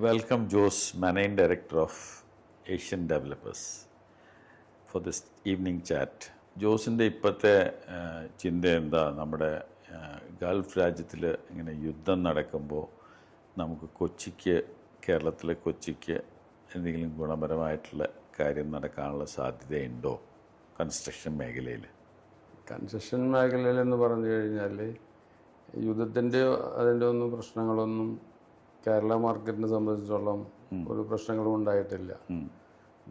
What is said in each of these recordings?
Welcome Jose, Managing Director of Asian Developers, for this evening chat. ജോസിൻ്റെ ഇപ്പോഴത്തെ ചിന്ത എന്താ? നമ്മുടെ ഗൾഫ് രാജ്യത്തിൽ ഇങ്ങനെ യുദ്ധം നടക്കുമ്പോൾ നമുക്ക് കേരളത്തിലെ കൊച്ചിക്ക് എന്തെങ്കിലും ഗുണപരമായിട്ടുള്ള കാര്യം നടക്കാനുള്ള സാധ്യതയുണ്ടോ കൺസ്ട്രക്ഷൻ മേഖലയിൽ? കൺസ്ട്രക്ഷൻ മേഖലയിലെന്ന് പറഞ്ഞു കഴിഞ്ഞാൽ യുദ്ധത്തിൻ്റെ അതിൻ്റെ ഒന്നും പ്രശ്നങ്ങളൊന്നും കേരള മാർക്കറ്റിനെ സംബന്ധിച്ചോളം ഒരു പ്രശ്നങ്ങളും ഉണ്ടായിട്ടില്ല.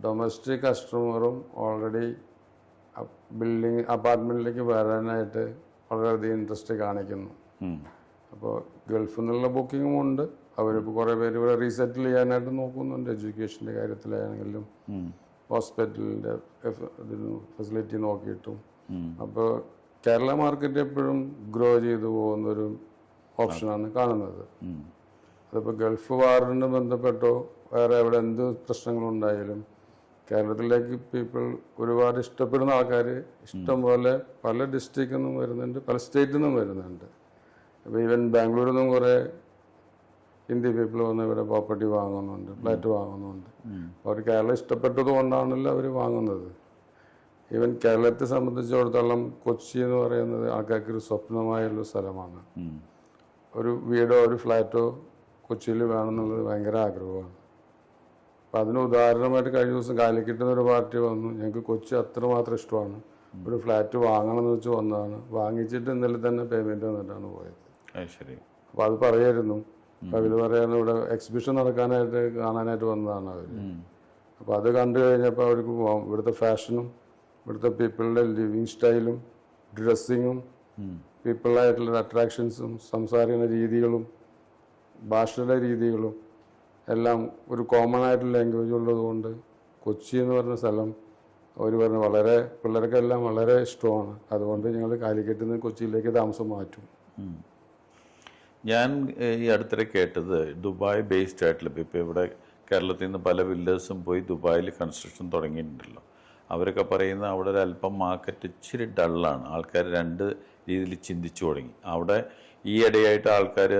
ഡൊമസ്റ്റിക് കസ്റ്റമറും ഓൾറെഡി അപ്പാർട്ട്മെൻറ്റിലേക്ക് വരാനായിട്ട് വളരെയധികം ഇൻട്രസ്റ്റ് കാണിക്കുന്നു. അപ്പോൾ ഗൾഫിൽ നിന്നുള്ള ബുക്കിങ്ങും ഉണ്ട്. അവരിപ്പോൾ കുറേ പേര് ഇവിടെ റീസെറ്റിൽ ചെയ്യാനായിട്ട് നോക്കുന്നുണ്ട്. എഡ്യൂക്കേഷൻ്റെ കാര്യത്തിലാണെങ്കിലും ഹോസ്പിറ്റലിൻ്റെ ഫെസിലിറ്റി നോക്കിയിട്ടും. അപ്പോൾ കേരള മാർക്കറ്റ് എപ്പോഴും ഗ്രോ ചെയ്തു പോകുന്നൊരു ഓപ്ഷനാണ് കാണുന്നത്. അതിപ്പോൾ ഗൾഫ് വാറിന് ബന്ധപ്പെട്ടോ വേറെ എവിടെ എന്ത് പ്രശ്നങ്ങളുണ്ടായാലും കേരളത്തിലേക്ക് പീപ്പിൾ ഒരുപാട് ഇഷ്ടപ്പെടുന്ന ആൾക്കാർ ഇഷ്ടം പോലെ പല ഡിസ്ട്രിക്റ്റിൽ നിന്നും വരുന്നുണ്ട്, പല സ്റ്റേറ്റിൽ നിന്നും വരുന്നുണ്ട്. അപ്പോൾ ഈവൻ ബാംഗ്ലൂരിൽ നിന്നും കുറേ ഹിന്ദി പീപ്പിൾ വന്ന് ഇവിടെ പ്രോപ്പർട്ടി വാങ്ങുന്നുണ്ട്, ഫ്ലാറ്റ് വാങ്ങുന്നുണ്ട്. അവർ കേരളം ഇഷ്ടപ്പെട്ടത് കൊണ്ടാണല്ലോ അവർ വാങ്ങുന്നത്. ഈവൻ കേരളത്തെ സംബന്ധിച്ചിടത്തോളം കൊച്ചി എന്ന് പറയുന്നത് ആൾക്കാർക്ക് ഒരു സ്വപ്നമായുള്ള സ്ഥലമാണ്. ഒരു വീടോ ഒരു ഫ്ലാറ്റോ കൊച്ചിയിൽ വേണമെന്നുള്ളത് ഭയങ്കര ആഗ്രഹമാണ്. അപ്പം അതിന് ഉദാഹരണമായിട്ട് കഴിഞ്ഞ ദിവസം കാലിക്കറ്റ് ഒരു പാർട്ടി വന്നു. ഞങ്ങൾക്ക് കൊച്ചി അത്രമാത്രം ഇഷ്ടമാണ്, ഒരു ഫ്ലാറ്റ് വാങ്ങണം എന്ന് വെച്ച് വന്നതാണ്. വാങ്ങിച്ചിട്ട് ഇന്നലെ തന്നെ പേയ്മെൻറ്റ് വന്നിട്ടാണ് പോയത്. ശരി. അപ്പോൾ അത് പറയായിരുന്നു. അപ്പോൾ അവർ പറയാനും ഇവിടെ എക്സിബിഷൻ കാണാനായിട്ട് വന്നതാണ് അവർ. അപ്പോൾ അത് കണ്ടു കഴിഞ്ഞപ്പോൾ അവർക്ക് ഇവിടുത്തെ ഫാഷനും ഇവിടുത്തെ പീപ്പിളുടെ ലിവിങ് സ്റ്റൈലും ഡ്രസ്സിങ്ങും പീപ്പിളായിട്ടുള്ള അട്രാക്ഷൻസും സംസാരിക്കുന്ന രീതികളും ഭാഷയുടെ രീതികളും എല്ലാം ഒരു കോമൺ ആയിട്ടുള്ള ലാംഗ്വേജ് ഉള്ളതുകൊണ്ട് കൊച്ചി എന്ന് പറഞ്ഞ സ്ഥലം അവർ പറഞ്ഞ വളരെ പിള്ളേർക്കെല്ലാം വളരെ ഇഷ്ടമാണ്. അതുകൊണ്ട് ഞങ്ങൾ കാലിക്കറ്റിൽ നിന്ന് കൊച്ചിയിലേക്ക് താമസം മാറ്റും. ഞാൻ ഈ അടുത്തിടെ കേട്ടത് ദുബായ് ബേസ്ഡ് ആയിട്ടുള്ള ഇപ്പോൾ ഇവിടെ കേരളത്തിൽ നിന്ന് പല വില്ലേഴ്സും പോയി ദുബായിൽ കൺസ്ട്രക്ഷൻ തുടങ്ങിയിട്ടുണ്ടല്ലോ. അവരൊക്കെ പറയുന്നത് അവിടെ ഒരു അല്പം മാർക്കറ്റ് ഇച്ചിരി ഡള്ളാണ്. ആൾക്കാർ രണ്ട് രീതിയിൽ ചിന്തിച്ചു തുടങ്ങി. അവിടെ ഈ ഇടയായിട്ട് ആൾക്കാർ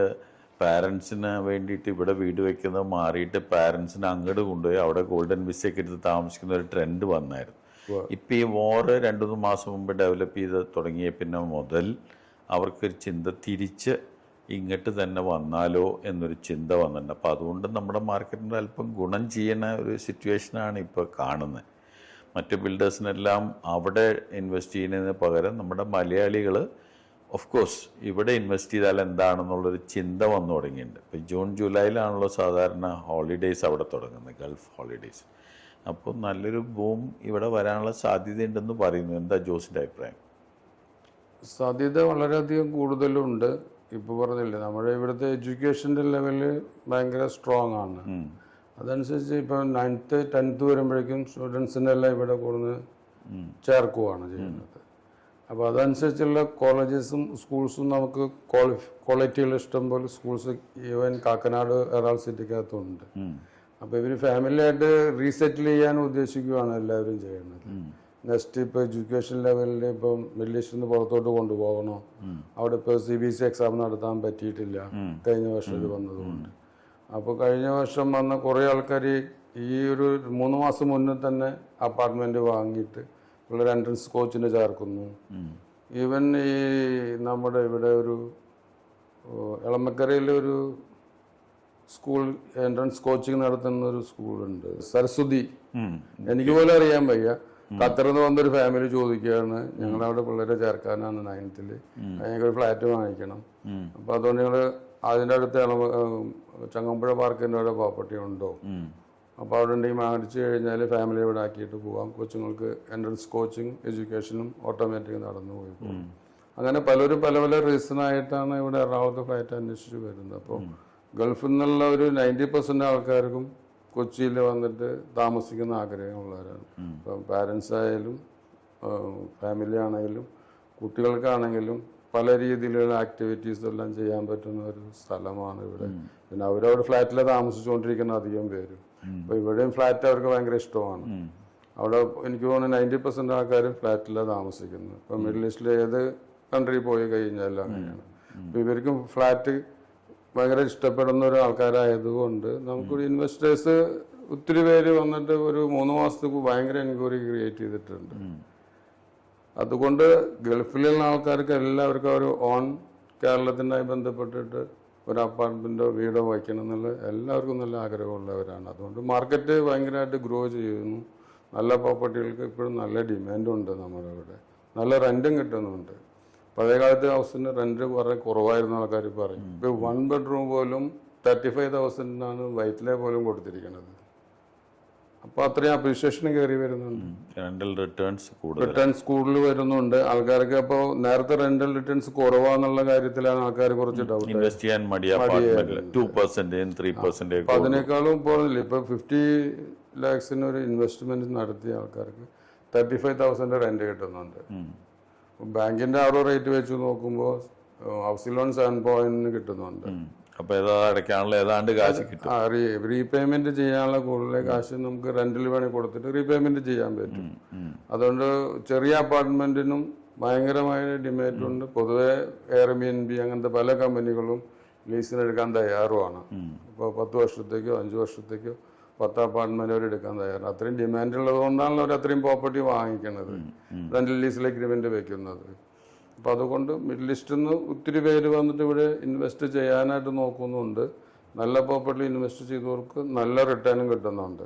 പാരൻസിന് വേണ്ടിയിട്ട് ഇവിടെ വീട് വയ്ക്കുന്നത് മാറിയിട്ട് പാരൻസിനെ അങ്ങോട്ട് കൊണ്ടുപോയി അവിടെ ഗോൾഡൻ വിസയൊക്കെ എടുത്ത് താമസിക്കുന്ന ഒരു ട്രെൻഡ് വന്നായിരുന്നു. ഇപ്പം ഈ വാറ് 2-3 മാസം മുമ്പ് ഡെവലപ്പ് ചെയ്ത് തുടങ്ങിയ പിന്നെ മുതൽ അവർക്കൊരു ചിന്ത തിരിച്ച് ഇങ്ങോട്ട് തന്നെ വന്നാലോ എന്നൊരു ചിന്ത വന്നിട്ടുണ്ട്. അപ്പോൾ അതുകൊണ്ട് നമ്മുടെ മാർക്കറ്റിന് അല്പം ഗുണം ചെയ്യുന്ന ഒരു സിറ്റുവേഷനാണ് ഇപ്പോൾ കാണുന്നത്. മറ്റ് ബിൽഡേഴ്സിനെല്ലാം അവിടെ ഇൻവെസ്റ്റ് ചെയ്യുന്നതിന് പകരം നമ്മുടെ മലയാളികൾ ഓഫ് കോഴ്സ് ഇവിടെ ഇൻവെസ്റ്റ് ചെയ്താൽ എന്താണെന്നുള്ളൊരു ചിന്ത വന്നു തുടങ്ങിയിട്ടുണ്ട്. ഇപ്പോൾ ജൂൺ ജൂലൈയിലാണല്ലോ സാധാരണ ഹോളിഡേയ്സ് അവിടെ തുടങ്ങുന്നത്, ഗൾഫ് ഹോളിഡേയ്സ്. അപ്പോൾ നല്ലൊരു ബൂം ഇവിടെ വരാനുള്ള സാധ്യതയുണ്ടെന്ന് പറയുന്നു. എന്താ ജോസിൻ്റെ അഭിപ്രായം? സാധ്യത വളരെയധികം കൂടുതലുണ്ട്. ഇപ്പോൾ പറഞ്ഞില്ലേ, നമ്മുടെ ഇവിടുത്തെ എഡ്യൂക്കേഷൻ്റെ ലെവല് ഭയങ്കര സ്ട്രോങ് ആണ്. അതനുസരിച്ച് ഇപ്പോൾ 9th 10th വരുമ്പോഴേക്കും സ്റ്റുഡൻസിൻ്റെ എല്ലാം ഇവിടെ കൊടുന്ന് ചേർക്കുകയാണ് ചെയ്യുന്നത്. അപ്പോൾ അതനുസരിച്ചുള്ള കോളേജസും സ്കൂൾസും നമുക്ക് ക്വാളിറ്റിയുള്ള ഇഷ്ടം പോലെ സ്കൂൾസ് ഈവൻ കാക്കനാട് എറണാകുളം സിറ്റിക്കകത്തുണ്ട്. അപ്പോൾ ഇവർ ഫാമിലിയായിട്ട് റീസെറ്റിൽ ചെയ്യാൻ ഉദ്ദേശിക്കുകയാണ് എല്ലാവരും ചെയ്യുന്നത്. നെക്സ്റ്റ് ഇപ്പോൾ എഡ്യൂക്കേഷൻ ലെവലിൽ ഇപ്പം മിഡിൽ ഈസ്റ്റിൽ നിന്ന് പുറത്തോട്ട് കൊണ്ടുപോകണോ, അവിടെ ഇപ്പോൾ CBSE എക്സാം നടത്താൻ പറ്റിയിട്ടില്ല കഴിഞ്ഞ വർഷം ഇത് വന്നതുകൊണ്ട്. അപ്പോൾ കഴിഞ്ഞ വർഷം വന്ന കുറേ ആൾക്കാർ ഈ ഒരു 3 മാസം മുന്നേ തന്നെ അപ്പാർട്ട്മെൻറ്റ് വാങ്ങിയിട്ട് ഉള്ള എൻട്രൻസ് കോച്ചിന് ചേർക്കുന്നു. ഈവൻ ഈ നമ്മുടെ ഇവിടെ ഒരു എളമക്കരയിലൊരു സ്കൂൾ എൻട്രൻസ് കോച്ചിങ് നടത്തുന്ന ഒരു സ്കൂളുണ്ട്, സരസ്വതി. എനിക്ക് പോലും അറിയാൻ വയ്യ. ഖത്തറിൽ നിന്ന് വന്നൊരു ഫാമിലി ചോദിക്കുകയാണ്, ഞങ്ങളവിടെ പിള്ളേരെ ചേർക്കാനാണ് 9th. ഞങ്ങൾക്കൊരു ഫ്ലാറ്റ് വാങ്ങിക്കണം. അപ്പോൾ അതുകൊണ്ട് ഞങ്ങൾ അതിൻ്റെ അടുത്ത് ചങ്ങമ്പുഴ പാർക്കിൻ്റെ അവിടെ പ്രോപ്പർട്ടി ഉണ്ടോ, അപ്പോൾ അവിടെ ഉണ്ടെങ്കിൽ മേടിച്ച് കഴിഞ്ഞാൽ ഫാമിലി ഇവിടെ ആക്കിയിട്ട് പോകാം. കൊച്ചുങ്ങൾക്ക് എൻട്രൻസ് കോച്ചിങ് എഡ്യൂക്കേഷനും ഓട്ടോമാറ്റിക് നടന്നു പോയി പോകും. അങ്ങനെ പലരും പല പല റീസണായിട്ടാണ് ഇവിടെ എറണാകുളത്ത് ഫ്ലൈറ്റ് അന്വേഷിച്ച് വരുന്നത്. അപ്പോൾ ഗൾഫിൽ നിന്നുള്ള ഒരു 90% ആൾക്കാർക്കും കൊച്ചിയിൽ വന്നിട്ട് താമസിക്കുന്ന ആഗ്രഹമുള്ളവരാണ്. ഇപ്പം പാരൻസ് ആയാലും ഫാമിലി ആണെങ്കിലും കുട്ടികൾക്കാണെങ്കിലും പല രീതിയിലുള്ള ആക്ടിവിറ്റീസ് എല്ലാം ചെയ്യാൻ പറ്റുന്ന ഒരു സ്ഥലമാണ് ഇവിടെ. പിന്നെ അവരവിടെ ഫ്ലാറ്റിലാണ് താമസിച്ചുകൊണ്ടിരിക്കുന്ന അധികം പേരും. അപ്പോൾ ഇവിടെയും ഫ്ലാറ്റ് അവർക്ക് ഭയങ്കര ഇഷ്ടമാണ്. അവിടെ എനിക്ക് തോന്നുന്നു 90% ആൾക്കാരും ഫ്ലാറ്റിലാണ് താമസിക്കുന്നത്. ഇപ്പം മിഡിൽ ഈസ്റ്റിൽ ഏത് കൺട്രി പോയി കഴിഞ്ഞാലും അങ്ങനെയാണ്. അപ്പോൾ ഇവർക്കും ഫ്ലാറ്റ് ഭയങ്കര ഇഷ്ടപ്പെടുന്ന ഒരു ആൾക്കാരായതുകൊണ്ട് നമുക്കൊരു ഇൻവെസ്റ്റേഴ്സ് ഒത്തിരി പേര് വന്നിട്ട് ഒരു 3 മാസത്തേക്ക് ഭയങ്കര എൻക്വയറി ക്രിയേറ്റ് ചെയ്തിട്ടുണ്ട്. അതുകൊണ്ട് ഗൾഫിലുള്ള ആൾക്കാർക്ക് എല്ലാവർക്കും ഒരു ഓൺ കേരളത്തിനായി ബന്ധപ്പെട്ടിട്ട് ഒരു അപ്പാർട്ട്മെൻറ്റോ വീടോ വയ്ക്കണം എന്നുള്ള എല്ലാവർക്കും നല്ല ആഗ്രഹമുള്ളവരാണ്. അതുകൊണ്ട് മാർക്കറ്റ് ഭയങ്കരമായിട്ട് ഗ്രോ ചെയ്യുന്നു. നല്ല പ്രോപ്പർട്ടികൾക്ക് ഇപ്പോഴും നല്ല ഡിമാൻഡുണ്ട്. നമ്മുടെ ഇവിടെ നല്ല റെൻറ്റും കിട്ടുന്നുണ്ട്. പഴയ കാലത്തെ ഹൗസിന് റെൻറ്റ് വളരെ കുറവായിരുന്ന ആൾക്കാർ പറയും. ഇപ്പോൾ 1 ബെഡ്റൂം പോലും 35,000 വൈറ്റിലെ പോലും കൊടുത്തിരിക്കുന്നത്. അപ്പോൾ അത്രയും അപ്രീഷിയേഷൻ കയറി വരുന്നുണ്ട്. റെന്റൽ റിട്ടേൺസ് കൂടുതൽ വരുന്നുണ്ട്. ആൾക്കാർക്ക് അപ്പോൾ നേരത്തെ റെന്റൽ റിട്ടേൺസ് കുറവാന്നുള്ള കാര്യത്തിലാണ് ആൾക്കാർ കുറച്ച് ഡൗട്ട്. ഇൻവെസ്റ്റ് ചെയ്യാൻ മടിയ അപ്പാർട്ട്മെന്റിൽ 2%, 3%. അപ്പോൾ അതിനേക്കാളും പോകുന്നില്ല. ഇപ്പോൾ 50 lakhs ഒരു ഇൻവെസ്റ്റ്മെന്റ് നടത്തിയ ആൾക്കാർക്ക് 35,000 റെന്റ് കിട്ടുന്നുണ്ട്. ബാങ്കിന്റെ ആ ഒരു റേറ്റ് വെച്ച് നോക്കുമ്പോൾ ഹൗസിംഗ് ലോൺ 7% കിട്ടുന്നുണ്ട്. അപ്പൊ അടയ്ക്കാനുള്ള ഏതാണ്ട് കാശ് കിട്ടും. റീപേയ്മെന്റ് ചെയ്യാനുള്ള കൂടുതൽ കാശ് നമുക്ക് റെന്റിൽ വേണമെങ്കിൽ കൊടുത്തിട്ട് റീപേയ്മെന്റ് ചെയ്യാൻ പറ്റും. അതുകൊണ്ട് ചെറിയ അപ്പാർട്ട്മെന്റിനും ഭയങ്കരമായ ഡിമാൻഡുണ്ട്. പൊതുവെ എയർബിഎൻബി അങ്ങനത്തെ പല കമ്പനികളും ലീസിനെടുക്കാൻ തയ്യാറുമാണ്. ഇപ്പോൾ 10 വർഷത്തേക്കോ 5 വർഷത്തേക്കോ 10 അപ്പാർട്ട്മെന്റ് അവർ എടുക്കാൻ തയ്യാറാണ്. അത്രയും ഡിമാൻഡ് ഉള്ളത് കൊണ്ടാണ് അവർ അത്രയും പ്രോപ്പർട്ടി വാങ്ങിക്കുന്നത്, റെന്റൽ ലീസിൽ എഗ്രിമെന്റ് വെക്കുന്നത്. അപ്പം അതുകൊണ്ട് മിഡിൽ ഈസ്റ്റിൽ നിന്ന് ഒത്തിരി പേര് വന്നിട്ട് ഇവിടെ ഇൻവെസ്റ്റ് ചെയ്യാനായിട്ട് നോക്കുന്നുണ്ട്. നല്ല പ്രോപ്പർട്ടി ഇൻവെസ്റ്റ് ചെയ്തവർക്ക് നല്ല റിട്ടേണും കിട്ടുന്നുണ്ട്.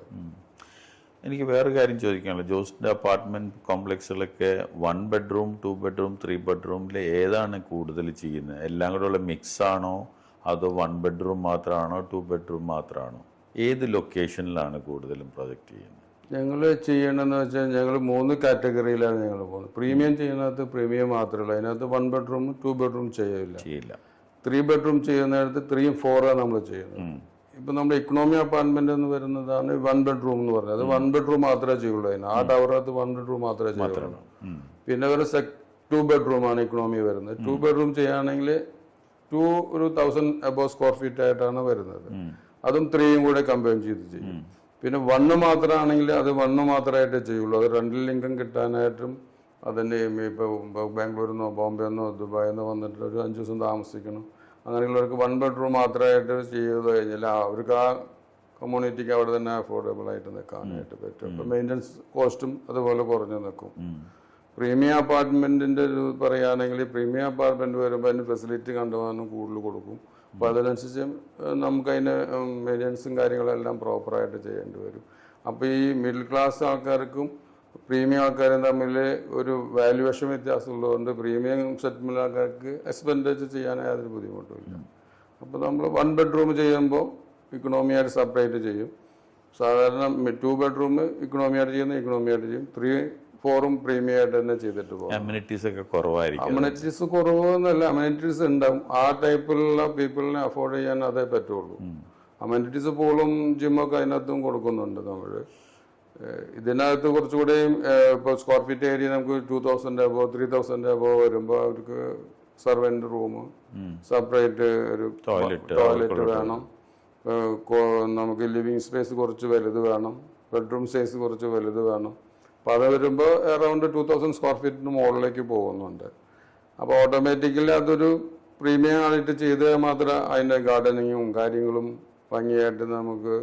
എനിക്ക് വേറെ കാര്യം ചോദിക്കാനുള്ളത്, ജോസിന്റെ അപ്പാർട്ട്മെന്റ് കോംപ്ലക്സുകളൊക്കെ 1 ബെഡ്റൂം 2 ബെഡ്റൂം 3 ബെഡ്റൂമിൽ ഏതാണ് കൂടുതൽ ചെയ്യുന്നത്? എല്ലാം കൂടെ ഉള്ള മിക്സ് ആണോ, അതോ 1 ബെഡ്റൂം മാത്രമാണോ 2 ബെഡ്റൂം മാത്രമാണോ? ഏത് ലൊക്കേഷനിലാണ് കൂടുതലും പ്രൊജക്റ്റ് ചെയ്യുന്നത്? ഞങ്ങൾ ചെയ്യണമെന്ന് വെച്ചാൽ ഞങ്ങൾ 3 കാറ്റഗറിയിലാണ് ഞങ്ങൾ പോകുന്നത്. പ്രീമിയം ചെയ്യുന്നതിനകത്ത് പ്രീമിയം മാത്രമേ ഉള്ളൂ. അതിനകത്ത് 1 ബെഡ്റൂം 2 ബെഡ്റൂം ചെയ്യില്ല. 3 ബെഡ്റൂം ചെയ്യുന്നിടത്ത് 3 4 നമ്മൾ ചെയ്യുന്നത്. ഇപ്പം നമ്മുടെ ഇക്കണോമി അപ്പാർട്ട്മെന്റ് എന്ന് വരുന്നതാണ് 1 ബെഡ്റൂം എന്ന് പറയുന്നത്. അത് 1 ബെഡ്റൂം മാത്രമേ ചെയ്യുള്ളൂ. അതിന് ആ ടവറിനകത്ത് 1 ബെഡ്റൂം മാത്രമേ ചെയ്യുള്ളൂ. പിന്നെ ഒരു 2 ബെഡ്റൂം ആണ് ഇക്കണോമി വരുന്നത്. 2 ബെഡ്റൂം ചെയ്യുകയാണെങ്കിൽ 1,000 above സ്ക്വയർ ഫീറ്റ് ആയിട്ടാണ് വരുന്നത്. അതും 3യും കൂടെ കമ്പൈൻ ചെയ്ത് ചെയ്യും. പിന്നെ 1 മാത്രമാണെങ്കിൽ അത് 1 മാത്രമായിട്ടേ ചെയ്യുള്ളൂ. അത് റെന്റൽ ഇൻകം കിട്ടാനായിട്ടും അതിൻ്റെ ഇപ്പോൾ ബാംഗ്ലൂരിൽ നിന്നോ ബോംബെ നിന്നോ ദുബായിൽ നിന്നോ വന്നിട്ട് ഒരു 5 ദിവസം താമസിക്കണം, അങ്ങനെയുള്ളവർക്ക് 1 ബെഡ്റൂം മാത്രമായിട്ട് ചെയ്ത് കഴിഞ്ഞാൽ അവർക്ക് ആ കമ്മ്യൂണിറ്റിക്ക് അവിടെ തന്നെ അഫോർഡബിൾ ആയിട്ട് നിൽക്കാനായിട്ട് പറ്റും. അപ്പോൾ മെയിൻ്റനൻസ് കോസ്റ്റും അതുപോലെ കുറഞ്ഞു നിൽക്കും. പ്രീമിയം അപ്പാർട്ട്മെന്റിന്റെ ഒരു പറയുകയാണെങ്കിൽ പ്രീമിയം അപ്പാർട്ട്മെന്റ് വരുമ്പോൾ അതിന് ഫെസിലിറ്റി കണ്ടുപോകാനും കൂടുതൽ കൊടുക്കും. അപ്പോൾ അതിനനുസരിച്ച് നമുക്ക് അതിന് മെയിൻ്റനൻസും കാര്യങ്ങളെല്ലാം പ്രോപ്പറായിട്ട് ചെയ്യേണ്ടി വരും. അപ്പോൾ ഈ മിഡിൽ ക്ലാസ് ആൾക്കാർക്കും പ്രീമിയം ആൾക്കാരും തമ്മിൽ ഒരു വാല്യുവേഷൻ വ്യത്യാസം ഉള്ളതുകൊണ്ട് പ്രീമിയം സെഗ്മെന്റ് ആൾക്കാർക്ക് എക്സ്പെൻഡിച്ചർ ചെയ്യാൻ യാതൊരു ബുദ്ധിമുട്ടുമില്ല. അപ്പോൾ നമ്മൾ 1 ബെഡ്റൂം ചെയ്യുമ്പോൾ ഇക്കണോമിയായിട്ട് സെപ്പറേറ്റ് ചെയ്യും. സാധാരണ 2 ബെഡ്റൂം ഇക്കണോമിയായിട്ട് ചെയ്യുന്ന ഇക്കണോമിയായിട്ട് ചെയ്യും. 3 4 പ്രീമിയം ആയിട്ട് തന്നെ ചെയ്തിട്ട് പോകും. അമ്യൂണിറ്റീസ് ഒക്കെ കുറവായിരിക്കും. അമ്യൂണിറ്റീസ് കുറവെന്നല്ല, അമ്യൂണിറ്റീസ് ഉണ്ടാവും. ആ ടൈപ്പിലുള്ള പീപ്പിളിനെ അഫോർഡ് ചെയ്യാൻ അതേ പറ്റുള്ളൂ. അമ്യൂണിറ്റീസ് പൂളും ജിമ്മൊക്കെ അതിനകത്തും കൊടുക്കുന്നുണ്ട് നമ്മൾ. ഇതിനകത്ത് കുറച്ചുകൂടി ഇപ്പോൾ സ്ക്വയർ ഫീറ്റ് ഏരിയ നമുക്ക് 2,000 above 3,000 above വരുമ്പോൾ അവർക്ക് സർവൻ്റ് റൂം, സെപ്പറേറ്റ് ഒരു ടോയ്ലറ്റ് വേണം. നമുക്ക് ലിവിങ് സ്പേസ് കുറച്ച് വലുത് വേണം, ബെഡ്റൂം സ്പേസ് കുറച്ച് വലുത് വേണം. അപ്പോൾ അത് വരുമ്പോൾ അറൗണ്ട് 2,000 സ്ക്വയർ ഫീറ്റിന് മുകളിലേക്ക് പോകുന്നുണ്ട്. അപ്പോൾ ഓട്ടോമാറ്റിക്കലി അതൊരു പ്രീമിയം ആയിട്ട് ചെയ്താൽ മാത്രമേ അതിൻ്റെ ഗാർഡനിങ്ങും കാര്യങ്ങളും ഭംഗിയായിട്ട് നമുക്ക്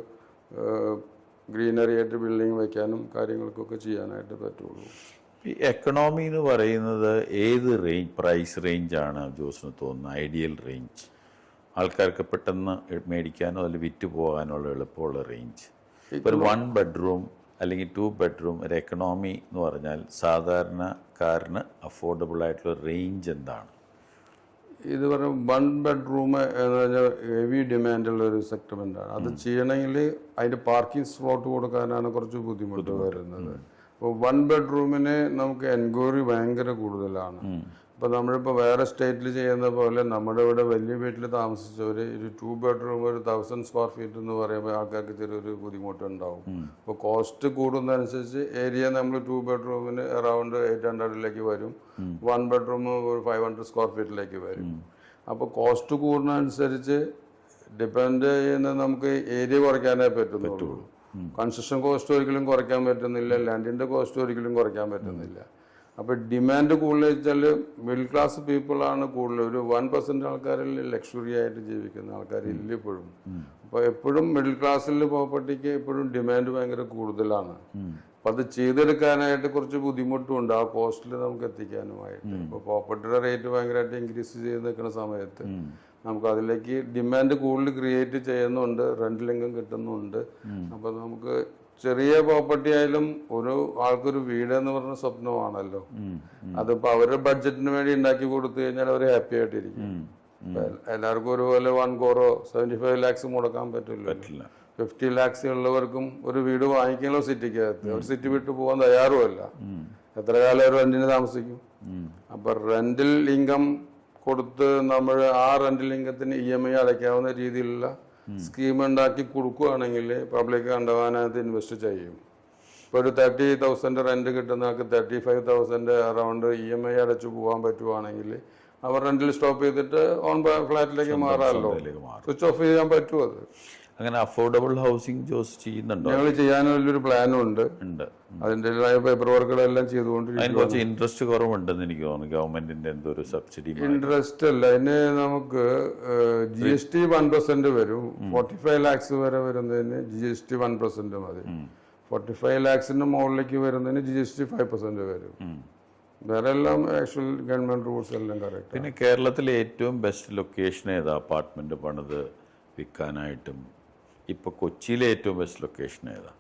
ഗ്രീനറി ആയിട്ട് ബിൽഡിങ് വയ്ക്കാനും കാര്യങ്ങൾക്കൊക്കെ ചെയ്യാനായിട്ട് പറ്റുള്ളൂ. ഈ എക്കണോമി എന്ന് പറയുന്നത് ഏത് പ്രൈസ് റേഞ്ചാണ് ജോസിന് തോന്നുന്നത് ഐഡിയൽ റേഞ്ച്? ആൾക്കാർക്ക് പെട്ടെന്ന് മേടിക്കാനോ അതിൽ വിറ്റ് പോകാനുള്ള എളുപ്പമുള്ള റേഞ്ച്. ഒരു 1 ബെഡ്റൂം അല്ലെങ്കിൽ 2 ബെഡ്റൂം ഒരു എക്കണോമി എന്ന് പറഞ്ഞാൽ സാധാരണക്കാരന് അഫോർഡബിൾ ആയിട്ടുള്ള റേഞ്ച് എന്താണ്? ഇത് പറഞ്ഞ 1 ബെഡ്റൂം എന്ന് പറഞ്ഞാൽ ഹെവി ഡിമാൻഡുള്ള ഒരു സെഗ്മെന്റാണ്. അത് ചെയ്യണമെങ്കിൽ അതിൻ്റെ പാർക്കിംഗ് സ്ലോട്ട് കൊടുക്കാനാണ് കുറച്ച് ബുദ്ധിമുട്ട് വരുന്നത്. അപ്പോൾ 1 ബെഡ്റൂമിന് നമുക്ക് എൻക്വയറി ഭയങ്കര കൂടുതലാണ്. അപ്പോൾ നമ്മളിപ്പോൾ വേറെ സ്റ്റേറ്റിൽ ചെയ്യുന്ന പോലെ നമ്മുടെ ഇവിടെ വലിയ വീട്ടിൽ താമസിച്ചവർ ഒരു 2 ബെഡ്റൂം ഒരു 1,000 സ്ക്വയർ ഫീറ്റ് എന്ന് പറയുമ്പോൾ ആൾക്കാർക്ക് ചെറിയൊരു ബുദ്ധിമുട്ടുണ്ടാവും. അപ്പോൾ കോസ്റ്റ് കൂടുന്നതനുസരിച്ച് ഏരിയ നമ്മൾ 2 ബെഡ്റൂമിന് അറൗണ്ട് 800 വരും, 1 ബെഡ്റൂം ഒരു 500 സ്ക്വയർ ഫീറ്റിലേക്ക് വരും. അപ്പോൾ കോസ്റ്റ് കൂടുന്നതനുസരിച്ച് ഡിപ്പെൻഡ് ചെയ്യുന്നത് നമുക്ക് ഏരിയ കുറയ്ക്കാനേ പറ്റുന്നുള്ളൂ. കൺസ്ട്രക്ഷൻ കോസ്റ്റ് ഒരിക്കലും കുറയ്ക്കാൻ പറ്റുന്നില്ല, ലാൻഡിൻ്റെ കോസ്റ്റ് ഒരിക്കലും കുറയ്ക്കാൻ പറ്റുന്നില്ല. അപ്പോൾ ഡിമാൻഡ് കൂടുതൽ വെച്ചാൽ മിഡിൽ ക്ലാസ് പീപ്പിളാണ് കൂടുതൽ. ഒരു 1% ആൾക്കാരിൽ ലക്ഷറി ആയിട്ട് ജീവിക്കുന്ന ആൾക്കാരില്ല ഇപ്പോഴും. അപ്പോൾ എപ്പോഴും മിഡിൽ ക്ലാസ്സിൽ പ്രോപ്പർട്ടിക്ക് എപ്പോഴും ഡിമാൻഡ് ഭയങ്കര കൂടുതലാണ്. അപ്പം അത് ചെയ്തെടുക്കാനായിട്ട് കുറച്ച് ബുദ്ധിമുട്ടുണ്ട്, ആ കോസ്റ്റിൽ നമുക്ക് എത്തിക്കാനുമായിട്ട്. ഇപ്പോൾ പ്രോപ്പർട്ടിയുടെ റേറ്റ് ഭയങ്കരമായിട്ട് ഇൻക്രീസ് ചെയ്ത് നിൽക്കുന്ന സമയത്ത് നമുക്ക് അതിലേക്ക് ഡിമാൻഡ് കൂടുതൽ ക്രിയേറ്റ് ചെയ്യുന്നുണ്ട്, റെന്റൽ ഇൻകം കിട്ടുന്നുണ്ട്. അപ്പോൾ നമുക്ക് ചെറിയ പ്രോപ്പർട്ടി ആയാലും ഒരു ആൾക്കൊരു വീട് എന്ന് പറഞ്ഞ സ്വപ്നമാണല്ലോ. അതിപ്പോൾ അവരുടെ ബഡ്ജറ്റിന് വേണ്ടി ഉണ്ടാക്കി കൊടുത്തു കഴിഞ്ഞാൽ അവർ ഹാപ്പി ആയിട്ടിരിക്കും. എല്ലാവർക്കും ഒരുപോലെ 1 crore 75 lakhs മുടക്കാൻ പറ്റില്ല. 50 lakhs ഉള്ളവർക്കും ഒരു വീട് വാങ്ങിക്കണല്ലോ സിറ്റിക്കകത്ത്. അവർ സിറ്റി വിട്ട് പോകാൻ തയ്യാറുമല്ല. എത്ര കാലം അവർ റെന്റിന് താമസിക്കും? അപ്പൊ റെന്റൽ ഇൻകം കൊടുത്ത് നമ്മൾ ആ റെന്റൽ ഇൻകത്തിന് EMI അടയ്ക്കാവുന്ന രീതിയിലുള്ള സ്കീം ഉണ്ടാക്കി കൊടുക്കുകയാണെങ്കിൽ പബ്ലിക് കണ്ടവാനകത്ത് ഇൻവെസ്റ്റ് ചെയ്യും. ഇപ്പോൾ ഒരു 30,000 റെന്റ് കിട്ടുന്ന ആൾക്ക് 35,000 അറൗണ്ട് EMI അടച്ചു പോകാൻ പറ്റുവാണെങ്കിൽ അവർ റെന്റിൽ സ്റ്റോപ്പ് ചെയ്തിട്ട് ഓൺ ഫ്ലാറ്റിലേക്ക് മാറാമല്ലോ. സ്വിച്ച് ഓഫ് ചെയ്യാൻ പറ്റുമോ? അത് അങ്ങനെ അഫോർഡബിൾ ഹൗസിംഗ് ജോസ് ചെയ്യുന്നുണ്ടോ? ഞങ്ങൾ ചെയ്യാനുള്ളൊരു പ്ലാനും ഉണ്ട്. അതിൻ്റെ പേപ്പർ വർക്കുകളെല്ലാം ചെയ്തുകൊണ്ടിരിക്കും. അതിന് കുറച്ച് ഇൻട്രസ്റ്റ് കുറവുണ്ടെന്ന് എനിക്ക് തോന്നുന്നു. ഗവൺമെന്റിന്റെ എന്തോ ഒരു സബ്സിഡി ഇൻട്രസ്റ്റ് അല്ല, അതിന് നമുക്ക് GST 1% വരും. 45 lakhs വരെ വരുന്നതിന് GST 1% മതി. 45 lakhsന്റെ മുകളിലേക്ക് വരുന്നതിന് GST 5% വരും. വേറെ എല്ലാം ആക്ച്വൽ ഗവൺമെന്റ് റൂൾസ് എല്ലാം കറക്റ്റ്. പിന്നെ കേരളത്തിലെ ഏറ്റവും ബെസ്റ്റ് ലൊക്കേഷൻ ഏതാ അപ്പാർട്ട്മെന്റ് പണിത് വിൽക്കാനായിട്ടും? ഇപ്പൊ കൊച്ചിയിലെ ഏറ്റവും ബെസ്റ്റ് ലൊക്കേഷൻ ഏതാ?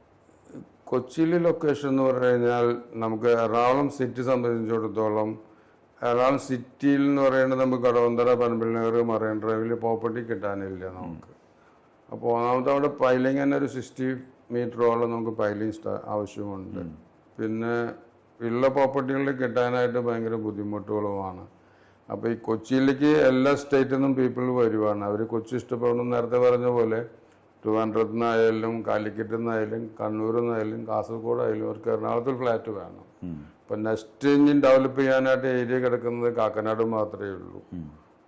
കൊച്ചിയിലെ ലൊക്കേഷൻ എന്ന് പറഞ്ഞു കഴിഞ്ഞാൽ നമുക്ക് എറണാകുളം സിറ്റി സംബന്ധിച്ചിടത്തോളം, എറണാകുളം സിറ്റിയിൽ എന്ന് പറയുന്നത് നമുക്ക് കടവന്തറ, പനമ്പിൽ നഗർ, മറൈൻ ഡ്രൈവിൽ പ്രോപ്പർട്ടി കിട്ടാനില്ല നമുക്ക്. അപ്പോൾ ഒന്നാമത്തെ അവിടെ പൈലിംഗ് തന്നെ ഒരു 60 മീറ്ററോളം നമുക്ക് പൈലിംഗ് ആവശ്യമുണ്ട്. പിന്നെ ഉള്ള പ്രോപ്പർട്ടികളിൽ കിട്ടാനായിട്ട് ഭയങ്കര ബുദ്ധിമുട്ടുകളുമാണ്. അപ്പോൾ ഈ കൊച്ചിയിലേക്ക് എല്ലാ സ്റ്റേറ്റിൽ നിന്നും പീപ്പിൾ വരുവാണ്. അവർ കൊച്ചി ഇഷ്ടപ്പെടണം. നേരത്തെ പറഞ്ഞ പോലെ ട്രിവാൻഡ്രത്ത് നിന്നായാലും കാലിക്കറ്റിൽ നിന്നായാലും കണ്ണൂരിൽ നിന്നായാലും കാസർഗോഡായാലും അവർക്ക് എറണാകുളത്തിൽ ഫ്ലാറ്റ് വേണം. അപ്പം നെക്സ്റ്റ് ഇനി ഡെവലപ്പ് ചെയ്യാനായിട്ട് ഏരിയ കിടക്കുന്നത് കാക്കനാട് മാത്രമേ ഉള്ളൂ.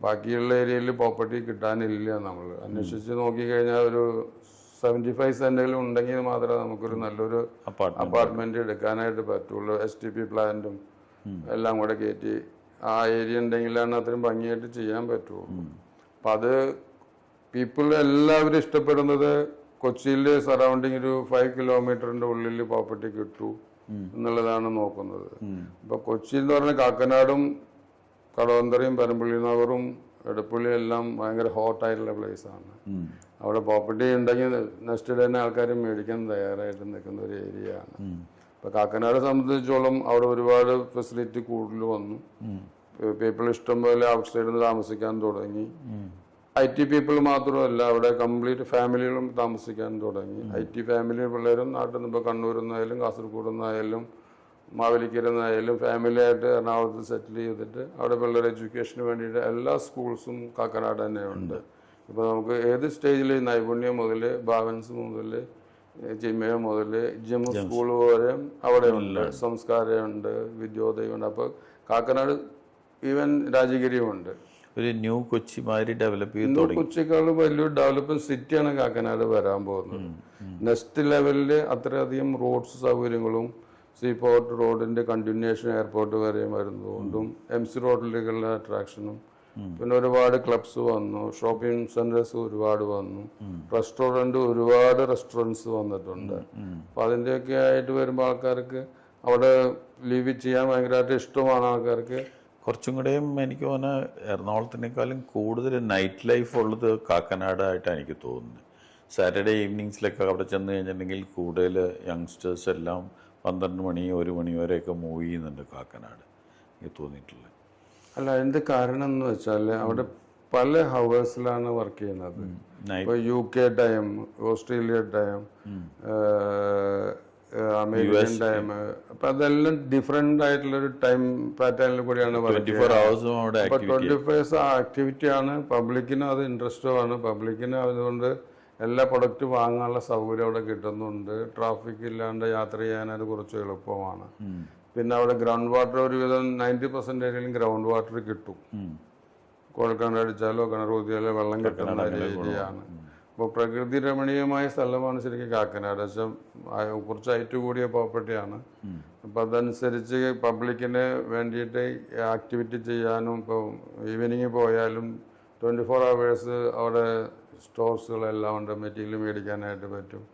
ബാക്കിയുള്ള ഏരിയയിൽ പ്രോപ്പർട്ടി കിട്ടാനില്ല. നമ്മൾ അന്വേഷിച്ച് നോക്കിക്കഴിഞ്ഞാൽ ഒരു 75 സെന്റുകളും ഉണ്ടെങ്കിൽ മാത്രമേ നമുക്കൊരു നല്ലൊരു അപ്പാർട്ട്മെന്റ് എടുക്കാനായിട്ട് പറ്റുള്ളൂ. STP പ്ലാന്റും എല്ലാം കൂടെ കയറ്റി ആ ഏരിയ ഉണ്ടെങ്കിലാണ് അത്രയും ഭംഗിയായിട്ട് ചെയ്യാൻ പറ്റുള്ളൂ. അപ്പം അത് പീപ്പിൾ എല്ലാവരും ഇഷ്ടപ്പെടുന്നത് കൊച്ചിയിലെ സറൗണ്ടിങ് ഒരു 5 കിലോമീറ്ററിന്റെ ഉള്ളിൽ പ്രോപ്പർട്ടി കിട്ടൂ എന്നുള്ളതാണ് നോക്കുന്നത്. ഇപ്പൊ കൊച്ചി എന്ന് പറഞ്ഞാൽ കാക്കനാടും കടവന്തറയും പനമ്പള്ളി നഗറും എടപ്പള്ളി എല്ലാം ഭയങ്കര ഹോട്ടായിട്ടുള്ള പ്ലേസ് ആണ്. അവിടെ പ്രോപ്പർട്ടി ഉണ്ടെങ്കിൽ നെക്സ്റ്റ് തന്നെ ആൾക്കാർ മേടിക്കാൻ തയ്യാറായിട്ട് നിൽക്കുന്ന ഒരു ഏരിയ ആണ്. ഇപ്പൊ കാക്കനാട് സംബന്ധിച്ചോളം അവിടെ ഒരുപാട് ഫെസിലിറ്റി കൂടുതൽ വന്നു. പീപ്പിൾ ഇഷ്ടംപോലെ ഔട്ട് സൈഡിൽ നിന്ന് താമസിക്കാൻ തുടങ്ങി. IT പീപ്പിൾ മാത്രമല്ല, അവിടെ കംപ്ലീറ്റ് ഫാമിലികളും താമസിക്കാൻ തുടങ്ങി. IT ഫാമിലി പിള്ളേരും നാട്ടിൽ നിന്ന് ഇപ്പോൾ കണ്ണൂരിൽ നിന്നായാലും കാസർഗോഡ് നിന്നായാലും മാവേലിക്കര നിന്നായാലും ഫാമിലിയായിട്ട് എറണാകുളത്ത് സെറ്റിൽ ചെയ്തിട്ട് അവിടെ പിള്ളേർ എഡ്യൂക്കേഷന് വേണ്ടിയിട്ട് എല്ലാ സ്കൂൾസും കാക്കനാട് തന്നെയുണ്ട്. ഇപ്പോൾ നമുക്ക് ഏത് സ്റ്റേജിൽ നൈപുണ്യം മുതൽ ഭാവൻസ് മുതൽ ചിന്മയ മുതൽ ജിം സ്കൂൾ വരെ അവിടെ ഉണ്ട്. സംസ്കാരമുണ്ട്, വിദ്യോദയമുണ്ട്. അപ്പോൾ കാക്കനാട് ഈവൻ രാജഗിരിയുമുണ്ട്. ഒരു ന്യൂ കൊച്ചി മാതിരി ഡെവലപ്പ് ചെയ്ത് കൊച്ചിക്കാൾ വലിയൊരു ഡെവലപ്മെന്റ് സിറ്റിയാണ് കാക്കനാട് വരാൻ പോകുന്നത്. നെക്സ്റ്റ് ലെവലില് അത്രയധികം റോഡ്സ് സൗകര്യങ്ങളും സീപോർട്ട് റോഡിന്റെ കണ്ടിന്യൂഷൻ എയർപോർട്ട് വരെ വരുന്നതുകൊണ്ടും MC റോഡിലേക്കുള്ള അട്രാക്ഷനും പിന്നെ ഒരുപാട് ക്ലബ്സ് വന്നു, ഷോപ്പിംഗ് സെന്റേഴ്സ് ഒരുപാട് വന്നു, ഒരുപാട് റെസ്റ്റോറൻറ്റ്സ് വന്നിട്ടുണ്ട്. അപ്പൊ അതിൻ്റെയൊക്കെ ആയിട്ട് വരുമ്പോൾ ആൾക്കാർക്ക് അവിടെ ലീവ് ചെയ്യാൻ ഭയങ്കരമായിട്ട് ഇഷ്ടമാണ് ആൾക്കാർക്ക്. കുറച്ചും കൂടെയും എനിക്ക് തോന്നുന്നത് എറണാകുളത്തിനേക്കാളും കൂടുതൽ നൈറ്റ് ലൈഫ് ഉള്ളത് കാക്കനാടായിട്ടാണ് എനിക്ക് തോന്നുന്നത്. സാറ്റർഡേ ഈവനിങ്സിലൊക്കെ അവിടെ ചെന്ന് കഴിഞ്ഞിട്ടുണ്ടെങ്കിൽ കൂടുതൽ യങ്സ്റ്റേഴ്സ് എല്ലാം 12 മണി 1 മണി വരെയൊക്കെ മൂവ് ചെയ്യുന്നുണ്ട് കാക്കനാട്, എനിക്ക് തോന്നിയിട്ടുള്ളത്. അല്ല, അതിൻ്റെ കാരണം എന്ന് വെച്ചാൽ അവിടെ പല ഹവേഴ്സിലാണ് വർക്ക് ചെയ്യുന്നത്. ഇപ്പോൾ UK time, Australia time, American time, അപ്പൊ അതെല്ലാം ഡിഫറെന്റ് ആയിട്ടുള്ള ഒരു ടൈം പാറ്റേണിൽ കൂടിയാണ് 24 hours ആക്ടിവിറ്റി ആണ്. പബ്ലിക്കിനും അത് ഇൻട്രസ്റ്റുമാണ്. പബ്ലിക്കിന് അതുകൊണ്ട് എല്ലാ പ്രൊഡക്റ്റ് വാങ്ങാനുള്ള സൗകര്യം അവിടെ കിട്ടുന്നുണ്ട്. ട്രാഫിക് ഇല്ലാണ്ട് യാത്ര ചെയ്യാനായിട്ട് കുറച്ച് എളുപ്പമാണ്. പിന്നെ അവിടെ ഗ്രൗണ്ട് വാട്ടർ ഒരുവിധം 90% ഗ്രൗണ്ട് വാട്ടർ കിട്ടും. കുഴൽക്കിണർ അടിച്ചാലോ കിണർ കുത്തിയാലോ വെള്ളം കിട്ടുന്ന ഏരിയയാണ്. അപ്പോൾ പ്രകൃതി രമണീയമായ സ്ഥലമാണ് ശരിക്കും കാക്കനാട്. പക്ഷേ കുറച്ച് ഹൈറ്റ് കൂടിയ പ്രോപ്പർട്ടിയാണ്. അപ്പം അതനുസരിച്ച് പബ്ലിക്കിന് വേണ്ടിയിട്ട് ആക്ടിവിറ്റി ചെയ്യാനും ഇപ്പോൾ ഈവനിങ് പോയാലും 24 hours അവിടെ സ്റ്റോഴ്സുകളെല്ലാം ഉണ്ട്, മെറ്റീരിയൽ മേടിക്കാനായിട്ട് പറ്റും.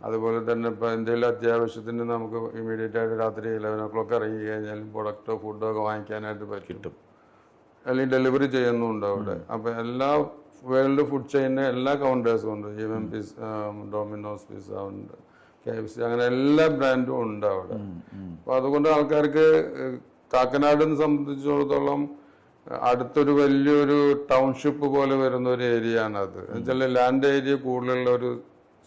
അതുപോലെ തന്നെ ഇപ്പോൾ എന്തെങ്കിലും അത്യാവശ്യത്തിന് നമുക്ക് ഇമീഡിയറ്റ് ആയിട്ട് രാത്രി 11 o'clock ഇറങ്ങി കഴിഞ്ഞാലും പ്രൊഡക്റ്റോ ഫുഡോ ഒക്കെ വാങ്ങിക്കാനായിട്ട് പറ്റും. അല്ലെങ്കിൽ ഡെലിവറി ചെയ്യുന്നുണ്ട് അവിടെ. അപ്പം എല്ലാ വേൾഡ് ഫുഡ് ചെയിന് എല്ലാ കൗണ്ടേഴ്സും ഉണ്ട്. ഈവൻ ഡൊമിനോസ്, പിസ്സ ഉണ്ട്, KFC, അങ്ങനെ എല്ലാ ബ്രാൻഡും ഉണ്ട് അവിടെ. അപ്പോൾ അതുകൊണ്ട് ആൾക്കാർക്ക് കാക്കനാടിനെ സംബന്ധിച്ചിടത്തോളം അടുത്തൊരു വലിയൊരു ടൗൺഷിപ്പ് പോലെ വരുന്ന ഒരു ഏരിയ ആണത്. എന്നുവെച്ചാൽ ലാൻഡ് ഏരിയ കൂടുതലുള്ള ഒരു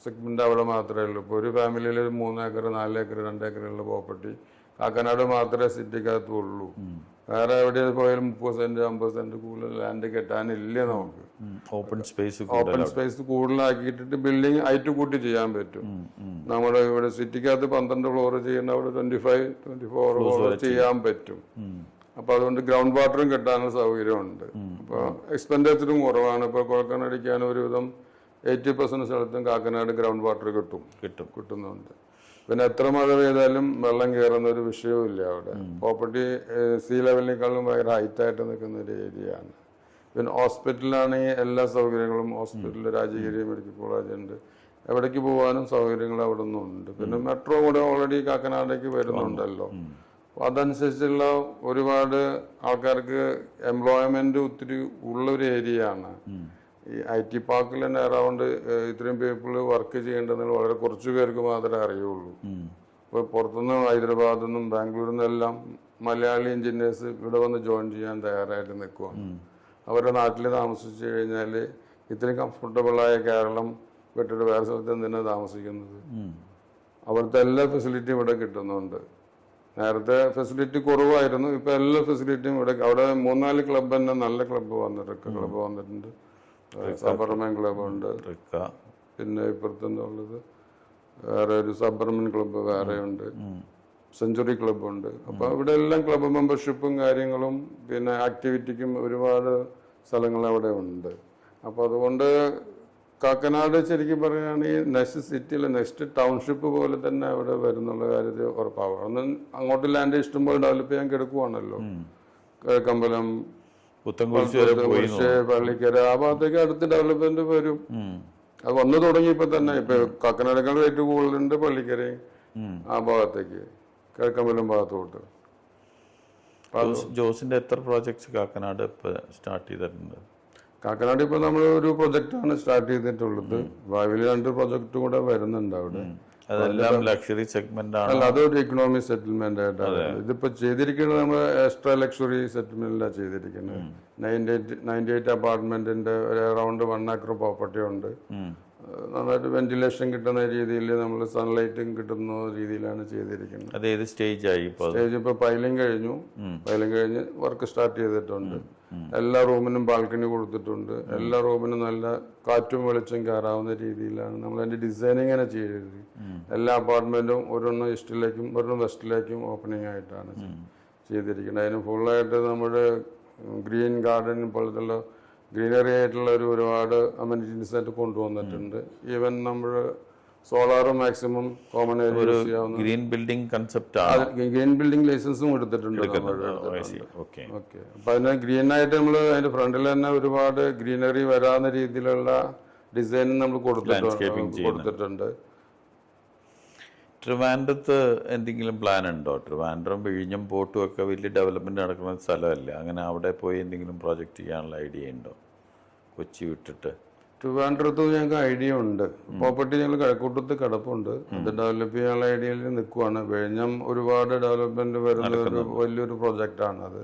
സെഗ്മെന്റ് അവിടെ മാത്രമേ ഉള്ളൂ. ഇപ്പോൾ ഒരു ഫാമിലിയിൽ 3 ഏക്കർ 4 ഏക്കർ 2 ഏക്കറുള്ള പ്രോപ്പർട്ടി കാക്കനാട് മാത്രമേ സിറ്റിക്കകത്തുള്ളൂ. വേറെ എവിടെ പോയാലും 30 സെന്റ് 50 സെന്റ് കൂടുതൽ ലാൻഡ് കിട്ടാനില്ല നമുക്ക്. ഓപ്പൺ സ്പേസ് കൂടുതലാക്കിയിട്ട് ബിൽഡിംഗ് ഹൈറ്റ് കൂട്ടി ചെയ്യാൻ പറ്റും. നമ്മുടെ ഇവിടെ സിറ്റിക്കകത്ത് 12 ഫ്ലോർ ചെയ്യുന്ന അവിടെ 24 ഫ്ലോർ ചെയ്യാൻ പറ്റും. അപ്പൊ അതുകൊണ്ട് ഗ്രൗണ്ട് വാട്ടറും കിട്ടാനുള്ള സൗകര്യമുണ്ട്. അപ്പൊ എക്സ്പെൻഡിച്ചറും കുറവാണ്. ഇപ്പൊ കുഴക്കണടിക്കാൻ ഒരുവിധം 80% സ്ഥലത്തും കാക്കനാട് ഗ്രൗണ്ട് വാട്ടർ കിട്ടുന്നുണ്ട്. പിന്നെ എത്ര മഴ പെയ്താലും വെള്ളം കയറുന്ന ഒരു വിഷയവും ഇല്ല അവിടെ. പ്രോപ്പർട്ടി സീ ലെവലിനേക്കാളും ഭയങ്കര ഹൈറ്റായിട്ട് നിൽക്കുന്ന ഒരു ഏരിയ ആണ്. പിന്നെ ഹോസ്പിറ്റലാണെങ്കിൽ എല്ലാ സൗകര്യങ്ങളും, ഹോസ്പിറ്റലിൽ രാജഗിരി മെഡിക്കൽ കോളേജ് ഉണ്ട്, എവിടേക്ക് പോകാനും സൗകര്യങ്ങൾ അവിടെ നിന്നുണ്ട്. പിന്നെ മെട്രോ കൂടെ ഓൾറെഡി കാക്കനാടേക്ക് വരുന്നുണ്ടല്ലോ. അതനുസരിച്ചുള്ള ഒരുപാട് ആൾക്കാർക്ക് എംപ്ലോയ്മെന്റ് ഒത്തിരി ഉള്ളൊരു ഏരിയ ആണ്. ഈ IT പാർക്കിൽ തന്നെ അറൗണ്ട് ഇത്രയും പീപ്പിൾ വർക്ക് ചെയ്യേണ്ടതെന്ന് വളരെ കുറച്ചു പേർക്ക് മാത്രമേ അറിയുള്ളൂ. ഇപ്പോൾ പുറത്തുനിന്ന് ഹൈദരാബാദിൽ നിന്നും ബാംഗ്ലൂരിൽ നിന്നെല്ലാം മലയാളി എഞ്ചിനീയേഴ്സ് ഇവിടെ വന്ന് ജോയിൻ ചെയ്യാൻ തയ്യാറായിട്ട് നിൽക്കുകയാണ്. അവരുടെ നാട്ടിൽ താമസിച്ചു കഴിഞ്ഞാൽ ഇത്രയും കംഫർട്ടബിളായ കേരളം വിട്ടിട്ട് വേറെ സ്ഥലത്ത് എന്തിനാണ് താമസിക്കുന്നത്? അവിടുത്തെ എല്ലാ ഫെസിലിറ്റിയും ഇവിടെ കിട്ടുന്നുണ്ട്. നേരത്തെ ഫെസിലിറ്റി കുറവായിരുന്നു, ഇപ്പൊ എല്ലാ ഫെസിലിറ്റിയും ഇവിടെ. അവിടെ 3-4 ക്ലബ്ബ് തന്നെ നല്ല ക്ലബ്ബ് വന്നിട്ടുണ്ട്. സബർമൻ ക്ലബ്ബ് ഉണ്ട്, പിന്നെ ഇപ്പുറത്തുള്ളത് വേറെ ഒരു സബർമൻ ക്ലബ്ബ് വേറെ ഉണ്ട്, സെഞ്ചുറി ക്ലബ്ബ് ഉണ്ട്. അപ്പൊ ഇവിടെ എല്ലാം ക്ലബ്ബ് മെമ്പർഷിപ്പും കാര്യങ്ങളും പിന്നെ ആക്ടിവിറ്റിക്കും ഒരുപാട് സ്ഥലങ്ങൾ അവിടെ ഉണ്ട്. അപ്പൊ അതുകൊണ്ട് കാക്കനാട് ശരിക്കും പറയുകയാണെങ്കിൽ നെക്സ്റ്റ് സിറ്റിയിലെ നെക്സ്റ്റ് ടൗൺഷിപ്പ് പോലെ തന്നെ അവിടെ വരുന്നുള്ള കാര്യത്തിൽ ഉറപ്പാവും. അന്ന് അങ്ങോട്ട് ലാൻഡ് ഇഷ്ടംപോലെ ഡെവലപ്പ് ചെയ്യാൻ കിടക്കുവാണല്ലോ. കമ്പലം, പള്ളിക്കര ആ ഭാഗത്തേക്ക് അടുത്ത് ഡെവലപ്മെന്റ് വരും. അത് വന്നു തുടങ്ങിയപ്പോ തന്നെ. ഇപ്പൊ കാക്കനാടേക്കാൾ റേറ്റ് കൂടുതലുണ്ട് പള്ളിക്കരയും ആ ഭാഗത്തേക്ക്, കിഴക്കമ്പലം ഭാഗത്തോട്ട്. ജോസിന്റെ എത്ര പ്രോജക്ട്സ് കാക്കനാട് ഇപ്പൊ സ്റ്റാർട്ട് ചെയ്തിട്ടുണ്ട്? കാക്കനാട് ഇപ്പൊ നമ്മൾ ഒരു പ്രൊജക്റ്റാണ് സ്റ്റാർട്ട് ചെയ്തിട്ടുള്ളത്. ഭാവിയിൽ 2 പ്രൊജക്ട് കൂടെ വരുന്നുണ്ട് അവിടെ. അതെല്ലാം ലക്ഷറി സെഗ്മെന്റ് ആണ്. അല്ല, അതൊരു ഇക്കണോമിക് സെറ്റിൽമെന്റ് ആയിട്ടാണ്. ഇതിപ്പോ ചെയ്തിരിക്കുന്നത് നമ്മൾ എക്സ്ട്രാ ലക്ഷറി സെറ്റിൽമെന്റിലാണ് ചെയ്തിരിക്കുന്നത്. 98 അപ്പാർട്ട്മെന്റിന്റെ അറൗണ്ട് 1 acre പ്രോപ്പർട്ടി ഉണ്ട്. നന്നായിട്ട് വെന്റിലേഷൻ കിട്ടുന്ന രീതിയിൽ നമ്മൾ സൺലൈറ്റും കിട്ടുന്ന രീതിയിലാണ് ചെയ്തിരിക്കുന്നത്. അത് ഏത് സ്റ്റേജ് ഇപ്പൊ പൈലിംഗ് കഴിഞ്ഞ് വർക്ക് സ്റ്റാർട്ട് ചെയ്തിട്ടുണ്ട്. എല്ലാ റൂമിനും ബാൽക്കണി കൊടുത്തിട്ടുണ്ട്. എല്ലാ റൂമിനും നല്ല കാറ്റും വെളിച്ചം കയറാവുന്ന രീതിയിലാണ് നമ്മൾ അതിന്റെ ഡിസൈനിങ്ങനെ ചെയ്തത്. എല്ലാ അപ്പാർട്ട്മെന്റും ഒരെണ്ണം ഈസ്റ്റിലേക്കും ഒരെണ്ണം വെസ്റ്റിലേക്കും ഓപ്പണിംഗ് ആയിട്ടാണ് ചെയ്തിരിക്കുന്നത്. അതിന് ഫുള്ളായിട്ട് നമ്മുടെ ഗ്രീൻ ഗാർഡൻ പോലത്തുള്ള ഗ്രീനറി ആയിട്ടുള്ള ഒരുപാട് അമ്യൂണിറ്റീസ് ആയിട്ട് കൊണ്ടുവന്നിട്ടുണ്ട്. ഈവൻ നമ്മൾ സോളാറും മാക്സിമം കോമൺ ഏരിയ ചെയ്യാവുന്ന green building concept green building ലൈസൻസും എടുത്തിട്ടുണ്ട്. ഓക്കെ. അപ്പൊ അതിന് ഗ്രീൻ ആയിട്ട് നമ്മൾ അതിന്റെ ഫ്രണ്ടിൽ തന്നെ ഒരുപാട് ഗ്രീനറി വരാവുന്ന രീതിയിലുള്ള ഡിസൈനും നമ്മൾ കൊടുത്തിട്ടുണ്ട്. ട്രിവാൻഡ്രത്ത് എന്തെങ്കിലും പ്ലാൻ ഉണ്ടോ? ട്രിവാൻഡ്രം, വിഴിഞ്ഞം പോർട്ടും ഒക്കെ വലിയ ഡെവലപ്മെന്റ് നടക്കുന്ന സ്ഥലമല്ലേ. അങ്ങനെ അവിടെ പോയി എന്തെങ്കിലും പ്രോജക്റ്റ് ചെയ്യാനുള്ള ഐഡിയ ഉണ്ടോ? കൊച്ചി വിട്ടിട്ട് ട്രിവാൻഡ്രത്ത് ഞങ്ങൾക്ക് ഐഡിയ ഉണ്ട്. പ്രോപ്പർട്ടി ഞങ്ങൾ കിഴക്കൂട്ടത്ത് കിടപ്പുണ്ട്. അത് ഡെവലപ്പ് ചെയ്യാനുള്ള ഐഡിയയിൽ നിൽക്കുവാണ്. വിഴിഞ്ഞം ഒരുപാട് ഡെവലപ്മെന്റ് വരുന്ന ഒരു വലിയൊരു പ്രൊജക്റ്റാണ് അത്.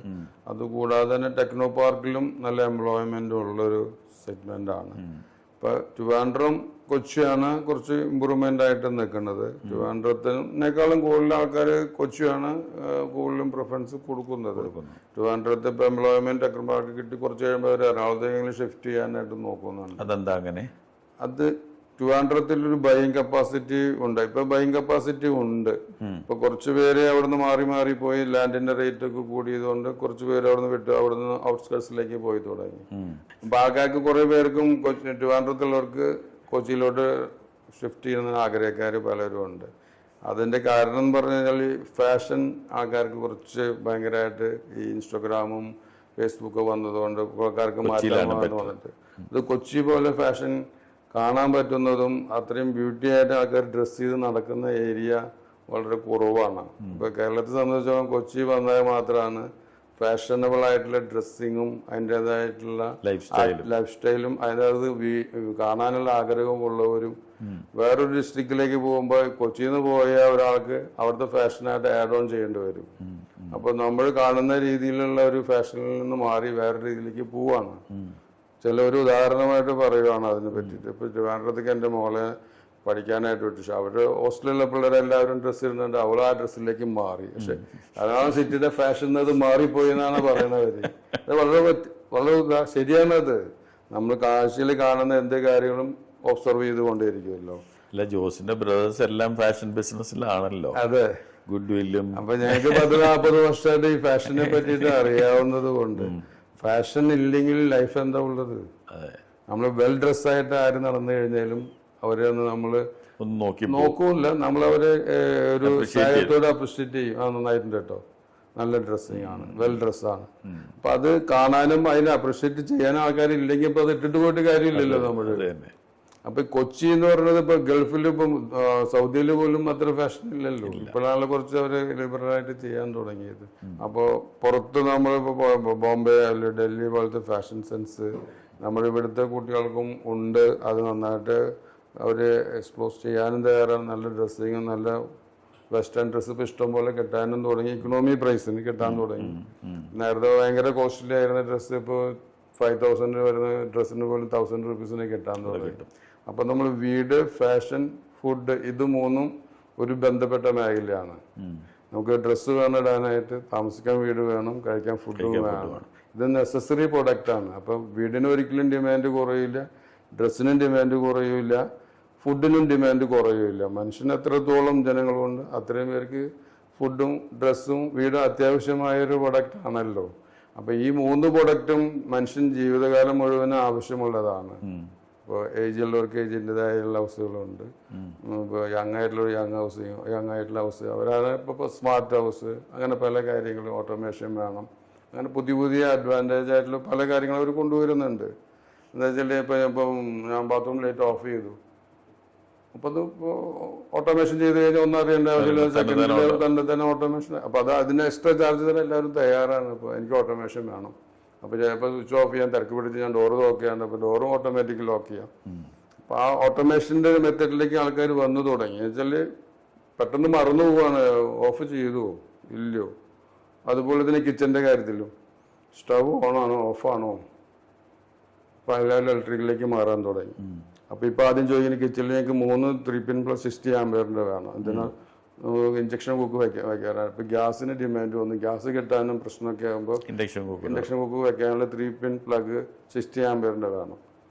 അതുകൂടാതെ തന്നെ ടെക്നോ പാർക്കിലും നല്ല എംപ്ലോയ്മെന്റ് ഉള്ളൊരു സെഗ്മെന്റ് ആണ്. ഇപ്പൊ ട്രിവാൻഡ്രം കൊച്ചിയാണ് കുറച്ച് ഇമ്പ്രൂവ്മെന്റ് ആയിട്ട് നിൽക്കുന്നത്. ട്രിവാൻഡ്രത്തിനേക്കാളും കൂടുതൽ ആൾക്കാർ കൊച്ചിയാണ് കൂടുതലും പ്രിഫറൻസ് കൊടുക്കുന്നത്. ട്രിവാൻഡ്രത്ത് ഇപ്പൊ എംപ്ലോയ്മെന്റ് ടെക്നോ പാർക്ക് കിട്ടി കുറച്ച് കഴിയുമ്പോൾ അവർ എറണാകുളത്തേക്കെങ്കിലും ഷിഫ്റ്റ് ചെയ്യാനായിട്ട് നോക്കുന്നുണ്ട്. അതെന്താ അങ്ങനെ? അത് ട്രിവാൻഡ്രത്തിൽ ഒരു ബൈയിങ് കപ്പാസിറ്റി ഉണ്ട്. ഇപ്പൊ ബൈയിങ് കപ്പാസിറ്റി ഉണ്ട്. ഇപ്പൊ കുറച്ച് പേര് അവിടുന്ന് മാറി പോയി ലാൻഡിന്റെ റേറ്റ് ഒക്കെ കൂടിയതുകൊണ്ട് കുറച്ച് പേര് അവിടുന്ന് വിട്ടു അവിടുന്ന് ഔട്ട്സ്കേർട്സിലേക്ക് പോയി തുടങ്ങി. അപ്പൊ ആൾക്കാർക്ക് കുറെ പേർക്കും ട്രിവാൻഡ്രത്തുള്ളവർക്ക് കൊച്ചിയിലോട്ട് ഷിഫ്റ്റ് ചെയ്യുന്ന ആഗ്രഹക്കാർ പലരും ഉണ്ട്. അതിൻ്റെ കാരണം എന്ന് പറഞ്ഞു കഴിഞ്ഞാൽ ഈ ഫാഷൻ ആൾക്കാർക്ക് കുറച്ച് ഭയങ്കരമായിട്ട് ഈ ഇൻസ്റ്റഗ്രാമും ഫേസ്ബുക്ക് വന്നതുകൊണ്ട് ആൾക്കാർക്ക് മാറ്റാൻ വന്നിട്ട് ഇത് കൊച്ചി പോലെ ഫാഷൻ കാണാൻ പറ്റുന്നതും അത്രയും ബ്യൂട്ടി ആയിട്ട് ആൾക്കാർ ഡ്രസ്സ് ചെയ്ത് നടക്കുന്ന ഏരിയ വളരെ കുറവാണ്. ഇപ്പോൾ കേരളത്തെ സംബന്ധിച്ചോളം കൊച്ചി വന്നാൽ മാത്രമാണ് ഫാഷനബിൾ ആയിട്ടുള്ള ഡ്രസ്സിങ്ങും അതിൻ്റെതായിട്ടുള്ള ലൈഫ് സ്റ്റൈലും അതായത് കാണാനുള്ള ആഗ്രഹമുള്ളവരും വേറൊരു ഡിസ്ട്രിക്റ്റിലേക്ക് പോകുമ്പോൾ കൊച്ചിയിൽ നിന്ന് പോയ ഒരാൾക്ക് അവിടുത്തെ ഫാഷനായിട്ട് ആഡ് ഓൺ ചെയ്യേണ്ടി വരും. അപ്പോൾ നമ്മൾ കാണുന്ന രീതിയിലുള്ള ഒരു ഫാഷനിൽ നിന്ന് മാറി വേറെ രീതിയിലേക്ക് പോവാണ്. ചിലർ ഉദാഹരണമായിട്ട് പറയുവാണ് അതിനെ പറ്റിയിട്ട്. ഇപ്പോൾ ട്രിവാൻഡ്രത്തേക്ക് എൻ്റെ മോളെ പഠിക്കാനായിട്ട് വിട്ടു. പക്ഷെ അവരുടെ ഹോസ്റ്റലിലെ പിള്ളേരെല്ലാവരും ഡ്രസ്സ് ഇടുന്നുണ്ട്, അവൾ ആ ഡ്രസ്സിലേക്ക് മാറി. പക്ഷെ അതാണ് സിറ്റിയുടെ ഫാഷൻ അത് മാറിപ്പോയി എന്നാണ് പറയുന്നത്. അത് വളരെ ശരിയാണത്. നമ്മൾ കാഴ്ചയിൽ കാണുന്ന എന്ത് കാര്യങ്ങളും ഒബ്സർവ് ചെയ്തുകൊണ്ടേയിരിക്കുമല്ലോ. അല്ല, ജോസിന്റെ ബ്രദേഴ്സ് എല്ലാം ഫാഷൻ ബിസിനസ്സിലാണല്ലോ. അതെ, ഗുഡ് വില്ലും. അപ്പൊ ഞങ്ങൾക്ക് 10-40 വർഷമായിട്ട് ഈ ഫാഷനെ പറ്റിയിട്ട് അറിയാവുന്നത് കൊണ്ട് ഫാഷൻ ഇല്ലെങ്കിൽ ലൈഫ് എന്താ ഉള്ളത്? നമ്മൾ വെൽ ഡ്രസ്സായിട്ട് ആര് നടന്നു കഴിഞ്ഞാലും അവരെ ഒന്ന് നമ്മള് നോക്കൂല്ല, നമ്മളവരെ ഒരു സ്നേഹത്തോടെ അപ്രിഷ്യേറ്റ് ചെയ്യും. ആ, നന്നായിട്ടുണ്ട് കേട്ടോ, നല്ല ഡ്രസ്സിങ് ആണ്, വെൽ ഡ്രസ്സാണ്. അപ്പൊ അത് കാണാനും അതിനെ അപ്രിഷ്യേറ്റ് ചെയ്യാനും ആൾക്കാരില്ലെങ്കിൽ ഇപ്പൊ അത് ഇട്ടിട്ട് പോയിട്ട് കാര്യമില്ലല്ലോ നമ്മള്. അപ്പൊ കൊച്ചി എന്ന് പറയുന്നത് ഇപ്പൊ ഗൾഫിൽ ഇപ്പം സൗദിയിൽ പോലും അത്ര ഫാഷൻ ഇല്ലല്ലോ. ഇപ്പോഴാണ് കുറച്ച് അവര് ലിബറലായിട്ട് ചെയ്യാൻ തുടങ്ങിയത്. അപ്പോ പുറത്ത് നമ്മളിപ്പോ ബോംബെ അല്ലെങ്കിൽ ഡൽഹി പോലത്തെ ഫാഷൻ സെൻസ് നമ്മുടെ ഇവിടുത്തെ കുട്ടികൾക്കും ഉണ്ട്. അത് നന്നായിട്ട് അവര് എക്സ്പ്ലോർ ചെയ്യാനും തയ്യാറാണ്. നല്ല ഡ്രസ്സിങ്ങും നല്ല വെസ്റ്റേൺ ഡ്രസ്സ് ഇപ്പൊ ഇഷ്ടം പോലെ കിട്ടാനും തുടങ്ങി. ഇക്കണോമി പ്രൈസിന് കിട്ടാൻ തുടങ്ങി. നേരത്തെ ഭയങ്കര കോസ്റ്റ്ലി ആയിരുന്ന ഡ്രസ്സ് ഇപ്പോൾ 5,000 വരുന്ന ഡ്രസ്സിന് പോലും 1,000 റുപ്പീസിന് കിട്ടാൻ തുടങ്ങി. അപ്പൊ നമ്മൾ വീട്, ഫാഷൻ, ഫുഡ് ഇത് മൂന്നും ഒരു ബന്ധപ്പെട്ട മേഖലയാണ്. നമുക്ക് ഡ്രസ്സ് വേണം ഇടാനായിട്ട്, താമസിക്കാൻ വീട് വേണം, കഴിക്കാൻ ഫുഡും വേണം. ഇത് നെസസറി പ്രൊഡക്റ്റ് ആണ്. അപ്പൊ വീടിന് ഒരിക്കലും ഡിമാൻഡ് കുറയില്ല, ഡ്രസ്സിനും ഡിമാൻഡ് കുറയില്ല, ഫുഡിനും ഡിമാൻഡ് കുറയില്ല. മനുഷ്യന് എത്രത്തോളം ജനങ്ങളുണ്ട് അത്രയും പേർക്ക് ഫുഡും ഡ്രസ്സും വീടും അത്യാവശ്യമായൊരു പ്രൊഡക്റ്റ് ആണല്ലോ. അപ്പൊ ഈ 3 പ്രൊഡക്റ്റും മനുഷ്യൻ ജീവിതകാലം മുഴുവൻ ആവശ്യമുള്ളതാണ്. ഇപ്പോൾ ഏജുള്ളവർക്ക് ഏജിൻ്റെതായുള്ള ഹൗസുകളുണ്ട്. ഇപ്പോൾ യങ് ആയിട്ടുള്ള യങ് ആയിട്ടുള്ള ഹൗസ്, അവരാണ് ഇപ്പോൾ സ്മാർട്ട് ഹൗസ്, അങ്ങനെ പല കാര്യങ്ങളും. ഓട്ടോമേഷൻ വേണം, അങ്ങനെ പുതിയ അഡ്വാൻറ്റേജ് ആയിട്ടുള്ള പല കാര്യങ്ങളും അവർ കൊണ്ടുവരുന്നുണ്ട്. എന്താ വെച്ചാൽ ഇപ്പം ഞാൻ ബാത്റൂം ലൈറ്റ് ഓഫ് ചെയ്തു, അപ്പോൾ അത് ഓട്ടോമേഷൻ ചെയ്ത് കഴിഞ്ഞാൽ ഒന്നും അറിയേണ്ട ആവശ്യമില്ല, സെക്കൻഡിൽ തന്നെ ഓട്ടോമേഷൻ. അപ്പോൾ അത് അതിന് എക്സ്ട്രാ ചാർജ് തരാൻ എല്ലാവരും തയ്യാറാണ്. ഇപ്പോൾ എനിക്ക് ഓട്ടോമേഷൻ വേണം, അപ്പോൾ ചിലപ്പോൾ സ്വിച്ച് ഓഫ് ചെയ്യാൻ തിരക്ക് പിടിച്ച് ഞാൻ ഡോറ് ലോക്ക് ചെയ്യാണ്ട്, അപ്പോൾ ഡോറും ഓട്ടോമാറ്റിക് ലോക്ക് ചെയ്യാം. അപ്പോൾ ആ ഓട്ടോമേഷൻ്റെ മെത്തേഡിലേക്ക് ആൾക്കാർ വന്നു തുടങ്ങി. വെച്ചാൽ പെട്ടെന്ന് മറന്നു പോവാണ്, ഓഫ് ചെയ്തുവോ ഇല്ലയോ. അതുപോലെ തന്നെ കിച്ചൻ്റെ കാര്യത്തിലും സ്റ്റവ് ഓണാണോ ഓഫാണോ, അപ്പോൾ എല്ലാവരും ഇലക്ട്രിക്കിലേക്ക് മാറാൻ തുടങ്ങി. അപ്പോൾ ഇപ്പോൾ ആദ്യം ചോദിക്കുന്ന കിച്ചണിൽ ഞങ്ങൾക്ക് 3 3 പിൻ + 60 ആംപിയറിൻ്റെ വേണം. എന്തിനാ ഇൻഡക്ഷൻ കുക്ക് വെക്കാറാണ്. ഇപ്പോൾ ഗ്യാസിന് ഡിമാൻഡ് വന്നു. ഗ്യാസ് കിട്ടാനും പ്രശ്നമൊക്കെ ആകുമ്പോൾ ഇൻഡക്ഷൻ കുക്ക് വെക്കാനുള്ള 3 പിൻ പ്ലഗ് 60 ആംപിയറിൻ്റെ വേണം.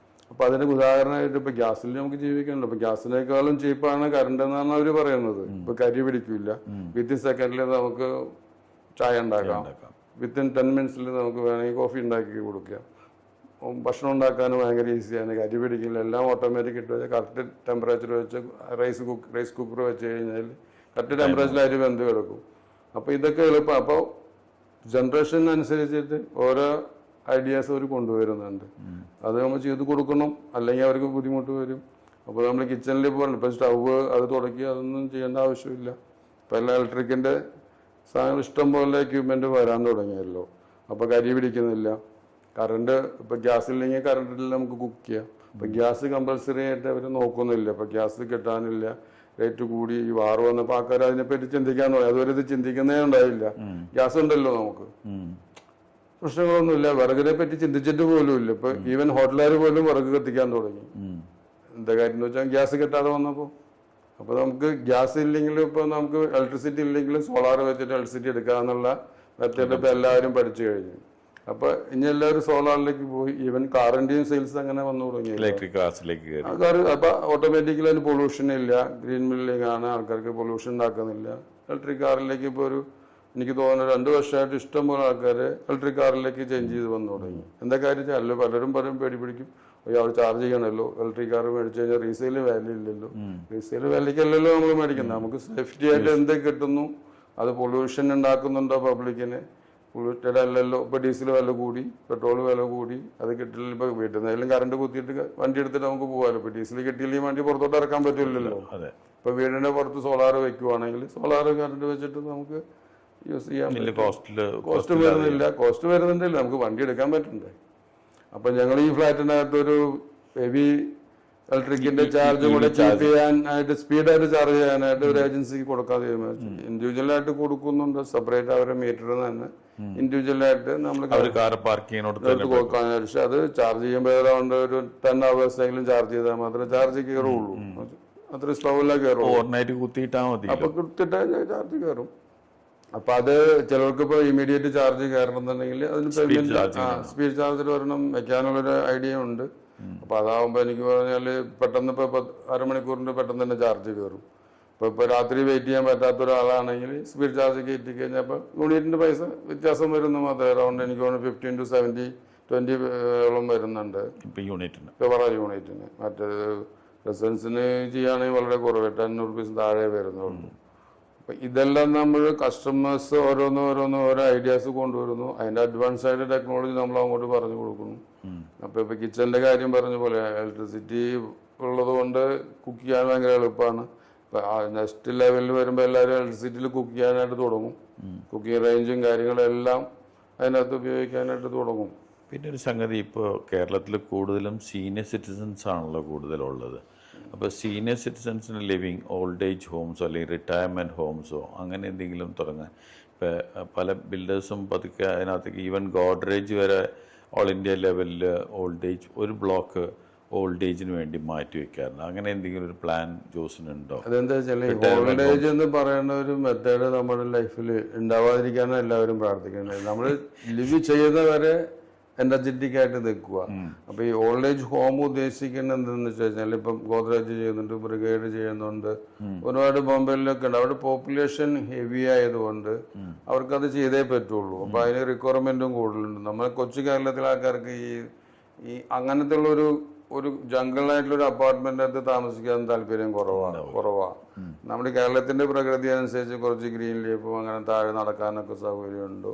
അപ്പോൾ അതിന് ഉദാഹരണമായിട്ട് ഇപ്പോൾ ഗ്യാസിൽ നമുക്ക് ജീവിക്കണല്ലോ. ഇപ്പോൾ ഗ്യാസിനേക്കാളും ചീപ്പാണ് കറണ്ട് എന്നാണ് അവർ പറയുന്നത്. ഇപ്പോൾ കരി പിടിക്കില്ല, വിത്തിൻ സെക്കൻഡിൽ നമുക്ക് ചായ ഉണ്ടാക്കാം, വിത്തിൻ 10 മിനിറ്റ്സിൽ നമുക്ക് വേണമെങ്കിൽ കോഫി ഉണ്ടാക്കി കൊടുക്കാം. ഭക്ഷണം ഉണ്ടാക്കാനും ഭയങ്കര ഈസിയാണ്, കരി പിടിക്കില്ല, എല്ലാം ഓട്ടോമാറ്റിക് ഇട്ട് വെച്ചാൽ കറക്റ്റ് ടെമ്പറേച്ചർ വെച്ച് റൈസ് കുക്കർ വെച്ച് കഴിഞ്ഞാൽ കറക്റ്റ് ടെമ്പറേച്ചറിൽ അരി വെന്ത് കിടക്കും. അപ്പോൾ ഇതൊക്കെ എളുപ്പം. അപ്പോൾ ജനറേഷൻ അനുസരിച്ചിട്ട് ഓരോ ഐഡിയാസ് അവർ കൊണ്ടുവരുന്നുണ്ട്. അത് നമ്മൾ ചെയ്ത് കൊടുക്കണം, അല്ലെങ്കിൽ അവർക്ക് ബുദ്ധിമുട്ട് വരും. അപ്പോൾ നമ്മൾ കിച്ചണിൽ പോകണം. ഇപ്പം സ്റ്റവ് അത് തുടക്കി അതൊന്നും ചെയ്യേണ്ട ആവശ്യമില്ല. ഇപ്പം എല്ലാം ഇലക്ട്രിക്കിൻ്റെ സാധനങ്ങൾ ഇഷ്ടം പോലെ എക്യുപ്മെൻറ്റ് വരാൻ തുടങ്ങിയല്ലോ. അപ്പോൾ കരി പിടിക്കുന്നില്ല. കറണ്ട് ഇപ്പോൾ ഗ്യാസില്ലെങ്കിൽ കറണ്ടിൽ നമുക്ക് കുക്ക് ചെയ്യാം. ഇപ്പോൾ ഗ്യാസ് കമ്പൽസറി ആയിട്ട് അവർ നോക്കുന്നില്ല. ഇപ്പോൾ ഗ്യാസ് കിട്ടാനില്ല, റേറ്റ് കൂടി, ഈ വാറ് വന്നപ്പോൾ ആൾക്കാർ അതിനെപ്പറ്റി ചിന്തിക്കാൻ തുടങ്ങി. അതുവരെ ഇത് ചിന്തിക്കുന്നേ ഉണ്ടായില്ല. ഗ്യാസ് ഉണ്ടല്ലോ, നമുക്ക് പ്രശ്നങ്ങളൊന്നുമില്ല. വിറകിനെ പറ്റി ചിന്തിച്ചിട്ട് പോലും ഇല്ല. ഇപ്പൊ ഈവൻ ഹോട്ടലുകാർ പോലും വിറക് കത്തിക്കാൻ തുടങ്ങി. എന്താ കാര്യം എന്ന് വെച്ചാൽ ഗ്യാസ് കിട്ടാതെ വന്നപ്പോൾ. അപ്പോൾ നമുക്ക് ഗ്യാസ് ഇല്ലെങ്കിലും ഇപ്പോൾ നമുക്ക് ഇലക്ട്രിസിറ്റി ഇല്ലെങ്കിലും സോളാർ വെച്ചിട്ട് ഇലക്ട്രിസിറ്റി എടുക്കാന്നുള്ള മെത്തേഡ് ഇപ്പോൾ എല്ലാവരും പഠിച്ചു കഴിഞ്ഞു. അപ്പൊ ഇനി എല്ലാവരും സോളാറിലേക്ക് പോയി. ഈവൻ കാറിന്റെയും സെയിൽസ് അങ്ങനെ വന്നു തുടങ്ങി. ഇലക്ട്രിക് കാർസിലേക്ക് അപ്പൊ ഓട്ടോമാറ്റിക്കലി അതിന് പൊല്യൂഷൻ ഇല്ല, ഗ്രീൻ ബിൽഡിംഗ് ആണ്, ആൾക്കാർക്ക് പൊല്യൂഷൻ ഉണ്ടാക്കുന്നില്ല. ഇലക്ട്രിക് കാറിലേക്ക് ഇപ്പോൾ എനിക്ക് തോന്നുന്നു 2 വർഷമായിട്ട് ഇഷ്ടംപോലെ ആൾക്കാർ ഇലക്ട്രിക് കാറിലേക്ക് ചേഞ്ച് ചെയ്ത് വന്നു തുടങ്ങി. എന്താ കാര്യം വെച്ചാൽ പലരും പേടി പിടിക്കും, അവിടെ ചാർജ് ചെയ്യണമല്ലോ, ഇലക്ട്രിക് കാർ മേടിച്ചു കഴിഞ്ഞാൽ റീസെയിൽ വാല്യൂ ഇല്ലല്ലോ, റീസെയിൽ വാല്യൂക്കല്ലല്ലോ നമ്മൾ മേടിക്കുന്നത്. നമുക്ക് സേഫ്റ്റി ആയിട്ട് എന്ത് കിട്ടുന്നു, അത് പൊല്യൂഷൻ ഉണ്ടാക്കുന്നുണ്ടോ പബ്ലിക്കിന്, പൊല്യൂറ്റഡ് അല്ലല്ലോ. ഇപ്പൊ ഡീസൽ വില കൂടി, പെട്രോൾ വില കൂടി, അത് കിട്ടില്ല. ഇപ്പൊ വീട്ടിൽ നിന്നായാലും കറണ്ട് കുത്തിയിട്ട് വണ്ടി എടുത്തിട്ട് നമുക്ക് പോകാമല്ലോ. ഇപ്പൊ ഡീസൽ കിട്ടിയില്ലെങ്കിൽ വണ്ടി പുറത്തോട്ട് ഇറക്കാൻ പറ്റില്ലല്ലോ. ഇപ്പൊ വീടിന്റെ പുറത്ത് സോളാർ വെക്കുവാണെങ്കിൽ സോളാർ കറണ്ട് വെച്ചിട്ട് നമുക്ക് യൂസ് ചെയ്യാൻ പറ്റും. കോസ്റ്റ് വരുന്നുണ്ടല്ലോ, നമുക്ക് വണ്ടി എടുക്കാൻ പറ്റണ്ടേ. അപ്പൊ ഞങ്ങൾ ഈ ഫ്ലാറ്റിനകത്തൊരു ഹെവി ഇലക്ട്രിക്കിന്റെ ചാർജ് കൂടെ ചീപ്പ് ചെയ്യാനായിട്ട്, സ്പീഡായിട്ട് ചാർജ് ചെയ്യാനായിട്ട് ഒരു ഏജൻസിക്ക് കൊടുക്കാതെ തീരുമാനിച്ചു. ഇൻഡിവിജ്വലായിട്ട് കൊടുക്കുന്നുണ്ട്, സെപ്പറേറ്റ് അവരെ മീറ്ററിൽ തന്നെ ഇൻഡിവിജ്വലായിട്ട് നമ്മൾ കൊടുക്കാൻ വിചാരിച്ചു. അത് ചാർജ് ചെയ്യുമ്പോൾ അറൗണ്ട് ഒരു 10 hours ചാർജ് ചെയ്താൽ മാത്രമേ ചാർജ് കയറുള്ളൂ. അത്ര സ്ലോവിലാ കയറുള്ളൂ. അപ്പൊ കുത്തിട്ട് ചാർജ് കയറും. അപ്പൊ അത് ചിലർക്ക് ഇപ്പൊ ഇമീഡിയറ്റ് ചാർജ് കയറണമെന്നുണ്ടെങ്കിൽ അതിന് പേയ്മെന്റ് സ്പീഡ് ചാർജർ വരണം വെക്കാനുള്ളൊരു ഐഡിയ ഉണ്ട്. അപ്പൊ അതാവുമ്പോ എനിക്ക് പറഞ്ഞാല് പെട്ടെന്ന് ഇപ്പൊ അരമണിക്കൂറിന്റെ പെട്ടെന്ന് തന്നെ ചാർജ് കയറും. ഇപ്പൊ രാത്രി വെയിറ്റ് ചെയ്യാൻ പറ്റാത്ത ഒരാളാണെങ്കിൽ സ്പീഡ് ചാർജ് കയറ്റി കഴിഞ്ഞാൽ ഇപ്പൊ യൂണിറ്റിന്റെ പൈസ വ്യത്യാസം വരുന്നു മാത്രമേ. അറൗണ്ട് എനിക്ക് തോന്നുന്നു 15 to 70, 20 വരുന്നുണ്ട് ഇപ്പൊ യൂണിറ്റിന്. മറ്റേത് റെസിഡൻസിന് ചെയ്യുകയാണെങ്കിൽ വളരെ കുറവ്, 10 rupees താഴെ വരുന്നുള്ളൂ. ഇതെല്ലാം നമ്മൾ കസ്റ്റമേഴ്സ് ഓരോ ഐഡിയാസ് കൊണ്ടുവരുന്നു. അതിന്റെ അഡ്വാൻസ് ആയിട്ട് ടെക്നോളജി നമ്മൾ അങ്ങോട്ട് പറഞ്ഞു കൊടുക്കുന്നു. അപ്പൊ ഇപ്പൊ കിച്ചന്റെ കാര്യം പറഞ്ഞ പോലെ ഇലക്ട്രിസിറ്റി ഉള്ളത് കൊണ്ട് കുക്ക് ചെയ്യാൻ ഭയങ്കര എളുപ്പമാണ്. നെക്സ്റ്റ് ലെവലിൽ വരുമ്പോൾ എല്ലാവരും ഇലക്ട്രിസിറ്റിയിൽ കുക്ക് ചെയ്യാനായിട്ട് തുടങ്ങും. കുക്കിംഗ് റേഞ്ചും കാര്യങ്ങളെല്ലാം അതിനകത്ത് ഉപയോഗിക്കാനായിട്ട് തുടങ്ങും. പിന്നെ ഒരു സംഗതി, ഇപ്പോൾ കേരളത്തിൽ കൂടുതലും സീനിയർ സിറ്റിസൺസ് ആണല്ലോ കൂടുതലുള്ളത്. അപ്പോൾ സീനിയർ സിറ്റിസൺസിന് ലിവിങ് ഓൾഡ് ഏജ് ഹോംസോ അല്ലെങ്കിൽ റിട്ടയർമെൻറ്റ് ഹോംസോ അങ്ങനെ എന്തെങ്കിലും തുടങ്ങാൻ ഇപ്പോൾ പല ബിൽഡേഴ്സും പതുക്കെ അതിനകത്തേക്ക് ഈവൻ ഗോഡ്രേജ് വരെ ഓൾ ഇന്ത്യ ലെവലിൽ ഓൾഡ് ഏജ് ഒരു ബ്ലോക്ക് ഓൾഡ് ഏജിന് വേണ്ടി മാറ്റി വെക്കാറുണ്ട്. അങ്ങനെ എന്തെങ്കിലും ഒരു പ്ലാൻ ജോസിനുണ്ടോ? അതെന്താ വെച്ചാൽ ഓൾഡ് ഏജ് എന്ന് പറയുന്ന ഒരു മെത്തേഡ് നമ്മുടെ ലൈഫിൽ ഉണ്ടാവാതിരിക്കാനാണ് എല്ലാവരും പ്രാർത്ഥിക്കുന്നത്. നമ്മൾ ലിവ് ചെയ്യുന്നവരെ എനർജറ്റിക് ആയിട്ട് നിൽക്കുക. അപ്പൊ ഈ ഓൾഡ് ഏജ് ഹോം ഉദ്ദേശിക്കുന്നത് എന്തെന്ന് വെച്ച് കഴിഞ്ഞാൽ ഇപ്പം ഗോദ്രേജ് ചെയ്യുന്നുണ്ട്, ബ്രിഗേഡ് ചെയ്യുന്നുണ്ട്, ഒരുപാട് ബോംബെയിലൊക്കെ ഉണ്ട്. അവിടെ പോപ്പുലേഷൻ ഹെവി ആയതുകൊണ്ട് അവർക്കത് ചെയ്തേ പറ്റുള്ളൂ. അപ്പൊ അതിന് റിക്വയർമെന്റും കൂടുതലുണ്ട്. നമ്മുടെ കൊച്ചു കേരളത്തിലെ ആൾക്കാർക്ക് ഈ അങ്ങനത്തെ ഉള്ള ഒരു ജംഗിളായിട്ടുള്ള ഒരു അപ്പാർട്ട്മെന്റിനകത്ത് താമസിക്കാൻ താല്പര്യം കുറവാണ്. നമ്മുടെ കേരളത്തിന്റെ പ്രകൃതി അനുസരിച്ച് കുറച്ച് ഗ്രീൻ ലീഫും അങ്ങനെ താഴെ നടക്കാനൊക്കെ സൗകര്യമുണ്ടോ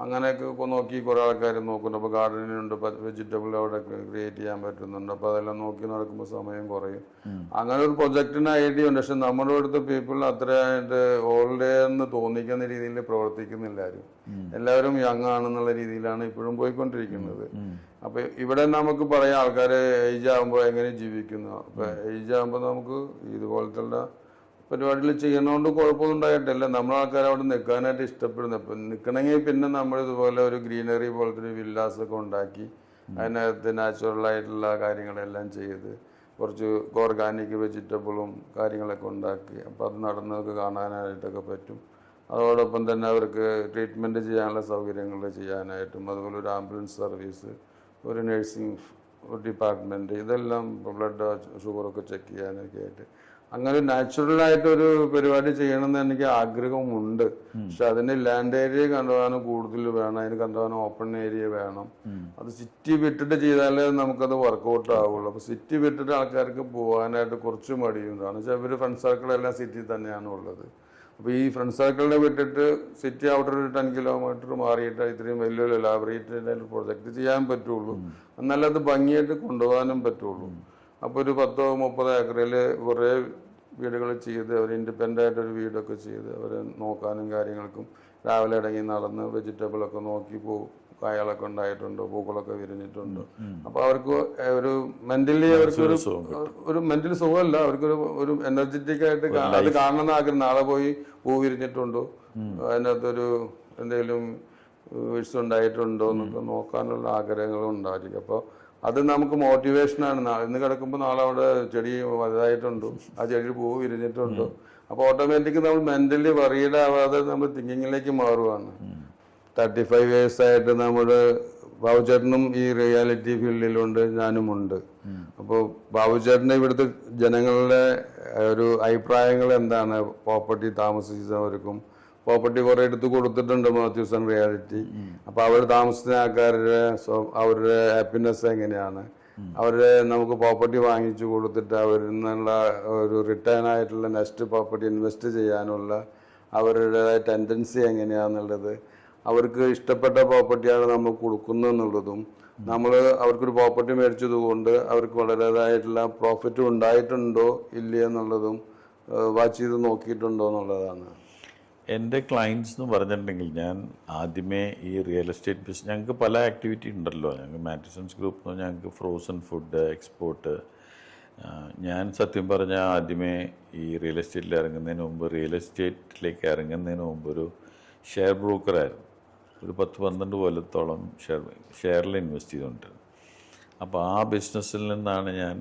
അങ്ങനെയൊക്കെ നോക്കി കുറെ ആൾക്കാർ നോക്കുന്നുണ്ട്. അപ്പോൾ ഗാർഡനിലുണ്ട്, വെജിറ്റബിൾ അവിടെ ക്രിയേറ്റ് ചെയ്യാൻ പറ്റുന്നുണ്ട്. അപ്പോൾ അതെല്ലാം നോക്കി നടക്കുമ്പോൾ സമയം കുറയും. അങ്ങനെ ഒരു പ്രൊജക്റ്റിന് ഐഡിയ ഉണ്ട്. പക്ഷെ നമ്മുടെ അടുത്ത പീപ്പിൾ അത്രയായിട്ട് ഓൾഡ് എന്ന് തോന്നിക്കുന്ന രീതിയിൽ പ്രവർത്തിക്കുന്നില്ല ആരും. എല്ലാവരും യങ് ആണെന്നുള്ള രീതിയിലാണ് ഇപ്പോഴും പോയിക്കൊണ്ടിരിക്കുന്നത്. അപ്പൊ ഇവിടെ നമുക്ക് പറയാം ആൾക്കാരെ ഏജ് ആകുമ്പോൾ എങ്ങനെ ജീവിക്കുന്നു. അപ്പൊ ഏജ് ആകുമ്പോൾ നമുക്ക് ഇതുപോലത്തെ പരിപാടികൾ ചെയ്യുന്നതുകൊണ്ട് കുഴപ്പമൊന്നും ഉണ്ടായിട്ടില്ല. നമ്മളെ ആൾക്കാർ അവിടെ നിൽക്കാനായിട്ട് ഇഷ്ടപ്പെടുന്നു. അപ്പം നിൽക്കണമെങ്കിൽ പിന്നെ നമ്മൾ ഇതുപോലെ ഒരു ഗ്രീനറി പോലത്തെ ഒരു വില്ലാസൊക്കെ ഉണ്ടാക്കി അതിനകത്ത് നാച്ചുറൽ ആയിട്ടുള്ള കാര്യങ്ങളെല്ലാം ചെയ്ത് കുറച്ച് ഓർഗാനിക് വെജിറ്റബിളും കാര്യങ്ങളൊക്കെ ഉണ്ടാക്കി അപ്പോൾ അത് നടന്നൊക്കെ കാണാനായിട്ടൊക്കെ പറ്റും. അതോടൊപ്പം തന്നെ അവർക്ക് ട്രീറ്റ്മെൻറ്റ് ചെയ്യാനുള്ള സൗകര്യങ്ങൾ ചെയ്യാനായിട്ടും, അതുപോലെ ഒരു ആംബുലൻസ് സർവീസ്, ഒരു നഴ്സിംഗ് ഡിപ്പാർട്ട്മെൻറ്റ്, ഇതെല്ലാം ബ്ലഡ് ഷുഗറൊക്കെ ചെക്ക് ചെയ്യാനൊക്കെ ആയിട്ട് അങ്ങനെ നാച്ചുറലായിട്ടൊരു പരിപാടി ചെയ്യണമെന്ന് എനിക്ക് ആഗ്രഹമുണ്ട്. പക്ഷെ അതിന് ലാൻഡ് ഏരിയ കണ്ടുപോകാനും കൂടുതൽ വേണം, അതിന് കണ്ടുപോകാനും ഓപ്പൺ ഏരിയ വേണം. അത് സിറ്റി വിട്ടിട്ട് ചെയ്താലേ നമുക്കത് വർക്കൗട്ട് ആവുള്ളൂ. അപ്പൊ സിറ്റി വിട്ടിട്ട് ആൾക്കാർക്ക് പോകാനായിട്ട് കുറച്ച് മടിയുണ്ട്. കാരണം വെച്ചാൽ ഇവര് ഫ്രണ്ട് സർക്കിളെല്ലാം സിറ്റി തന്നെയാണ് ഉള്ളത്. അപ്പൊ ഈ ഫ്രണ്ട് സർക്കിളിനെ വിട്ടിട്ട് സിറ്റി ഔട്ടർ ഒരു 10 kilometer മാറിയിട്ട് ഇത്രയും വലിയൊരു എലാബറേറ്റ് പ്രൊജക്ട് ചെയ്യാൻ പറ്റുള്ളൂ. എന്നാലും അത് ഭംഗിയായിട്ട് കൊണ്ടുപോകാനും പറ്റുള്ളൂ. അപ്പോൾ ഒരു 10-30 ഏക്കറിൽ കുറേ വീടുകൾ ചെയ്ത് അവർ ഇൻഡിപെൻഡൻ്റ് ആയിട്ടൊരു വീടൊക്കെ ചെയ്ത് അവരെ നോക്കാനും കാര്യങ്ങൾക്കും രാവിലെ ഇടങ്ങി നടന്ന് വെജിറ്റബിളൊക്കെ നോക്കി കായകളൊക്കെ ഉണ്ടായിട്ടുണ്ടോ, പൂക്കളൊക്കെ വിരിഞ്ഞിട്ടുണ്ടോ. അപ്പോൾ അവർക്ക് ഒരു മെന്റലി ഒരു മെന്റലി സുഖമല്ല, അവർക്കൊരു എനർജറ്റിക് ആയിട്ട് അത് കാണണമെന്ന് ആഗ്രഹം. നാളെ പോയി പൂ വിരിഞ്ഞിട്ടുണ്ടോ, അതിനകത്തൊരു എന്തെങ്കിലും വിഴ്ച ഉണ്ടായിട്ടുണ്ടോ എന്നൊക്കെ നോക്കാനുള്ള ആഗ്രഹങ്ങളും ഉണ്ടായിരിക്കും. അപ്പോൾ അത് നമുക്ക് മോട്ടിവേഷനാണ്. ഇന്ന് കിടക്കുമ്പോൾ നാളെ അവിടെ ചെടി വലുതായിട്ടുണ്ടോ, ആ ചെടി പൂവ് വിരിഞ്ഞിട്ടുണ്ടോ. അപ്പോൾ ഓട്ടോമാറ്റിക് നമ്മൾ മെന്റലി വറീഡ് ആവാതെ നമ്മൾ തിങ്കിങ്ങിലേക്ക് മാറുവാണ്. 35 years ആയിട്ട് നമ്മുടെ ബാബുചേട്ടനും ഈ റിയാലിറ്റി ഫീൽഡിലുണ്ട്, ഞാനുമുണ്ട്. അപ്പോൾ ബാബുചേട്ടൻ്റെ ഇവിടുത്തെ ജനങ്ങളുടെ ഒരു അഭിപ്രായങ്ങൾ എന്താണ്, പ്രോപ്പർട്ടി താമസിച്ചവർക്കും പ്രോപ്പർട്ടി കുറെ എടുത്ത് കൊടുത്തിട്ടുണ്ട് മാത്യൂസ് ആൻഡ് റിയാലിറ്റി. അപ്പൊ അവർ താമസിക്കുന്ന ആൾക്കാരുടെ അവരുടെ ഹാപ്പിനെസ് എങ്ങനെയാണ്, അവരെ നമുക്ക് പ്രോപ്പർട്ടി വാങ്ങിച്ചു കൊടുത്തിട്ട് അവരിൽ നിന്നുള്ള ഒരു റിട്ടേൺ ആയിട്ടുള്ള നെക്സ്റ്റ് പ്രോപ്പർട്ടി ഇൻവെസ്റ്റ് ചെയ്യാനുള്ള അവരുടെ ടെൻഡൻസി എങ്ങനെയാണെന്നുള്ളത്, അവർക്ക് ഇഷ്ടപ്പെട്ട പ്രോപ്പർട്ടിയാണ് നമ്മൾ കൊടുക്കുന്നതെന്നുള്ളതും, നമ്മൾ അവർക്കൊരു പ്രോപ്പർട്ടി മേടിച്ചത് കൊണ്ട് അവർക്ക് വളരെതായിട്ടുള്ള പ്രോഫിറ്റ് ഉണ്ടായിട്ടുണ്ടോ ഇല്ല എന്നുള്ളതും വാച്ച് ചെയ്ത് നോക്കിയിട്ടുണ്ടോ എന്നുള്ളതാണ്. എൻ്റെ ക്ലയൻസ് എന്ന് പറഞ്ഞിട്ടുണ്ടെങ്കിൽ, ഞാൻ ആദ്യമേ ഈ റിയൽ എസ്റ്റേറ്റ് ബിസിനസ്, ഞങ്ങൾക്ക് പല ആക്ടിവിറ്റി ഉണ്ടല്ലോ. ഞങ്ങൾക്ക് മാറ്റിസൺസ് ഗ്രൂപ്പ് എന്ന് പറഞ്ഞാൽ ഞങ്ങൾക്ക് ഫ്രോസൺ ഫുഡ് എക്സ്പോർട്ട്. ഞാൻ സത്യം പറഞ്ഞാൽ ആദ്യമേ ഈ റിയൽ എസ്റ്റേറ്റിൽ ഇറങ്ങുന്നതിന് മുമ്പ്, റിയൽ എസ്റ്റേറ്റിലേക്ക് ഇറങ്ങുന്നതിന് മുമ്പ് ഒരു ഷെയർ ബ്രോക്കറായിരുന്നു. ഒരു 10-12 കൊല്ലത്തോളം ഷെയറിൽ ഇൻവെസ്റ്റ് ചെയ്തുകൊണ്ടിരുന്നു. അപ്പോൾ ആ ബിസിനസ്സിൽ നിന്നാണ് ഞാൻ,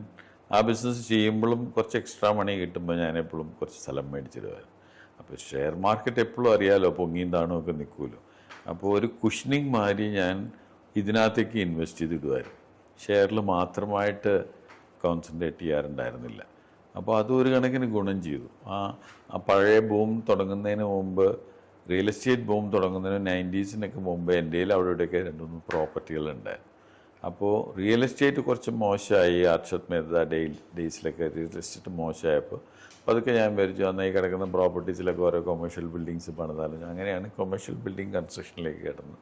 ആ ബിസിനസ് ചെയ്യുമ്പോഴും കുറച്ച് എക്സ്ട്രാ മണി കിട്ടുമ്പോൾ ഞാൻ എപ്പോഴും കുറച്ച് സ്ഥലം മേടിച്ചിടുമായിരുന്നു. അപ്പോൾ ഷെയർ മാർക്കറ്റ് എപ്പോഴും അറിയാമല്ലോ, പൊങ്ങിയും താണും ഒക്കെ നിൽക്കുമല്ലോ. അപ്പോൾ ഒരു കുഷനിങ് മാതിരി ഞാൻ ഇതിനകത്തേക്ക് ഇൻവെസ്റ്റ് ചെയ്തിടുമായിരുന്നു. ഷെയറിൽ മാത്രമായിട്ട് കോൺസെൻട്രേറ്റ് ചെയ്യാറുണ്ടായിരുന്നില്ല. അപ്പോൾ അതൊരു കണക്കിന് ഗുണം ചെയ്തു. ആ പഴയ ബൂം തുടങ്ങുന്നതിന് മുമ്പ്, റിയൽ എസ്റ്റേറ്റ് ബൂം തുടങ്ങുന്നതിന് 90s മുമ്പ് എൻ്റെ കയ്യിൽ അവിടെ ഇവിടെയൊക്കെ 2-3 പ്രോപ്പർട്ടികളുണ്ടായിരുന്നു. അപ്പോൾ റിയൽ എസ്റ്റേറ്റ് കുറച്ച് മോശമായി. അർഷദ് മേത്ത ഡേയ്സിലൊക്കെ റിയൽ എസ്റ്റേറ്റ് മോശമായപ്പോൾ അതൊക്കെ ഞാൻ വിചാരിച്ചു, നന്നായി കിടക്കുന്ന പ്രോപ്പർട്ടീസിലൊക്കെ ഓരോ കൊമേഴ്ഷ്യൽ ബിൽഡിങ്സ് പണിതാലും. അങ്ങനെയാണ് കൊമേഴ്ഷ്യൽ ബിൽഡിംഗ് കൺസ്ട്രക്ഷനിലേക്ക് കിടന്ന്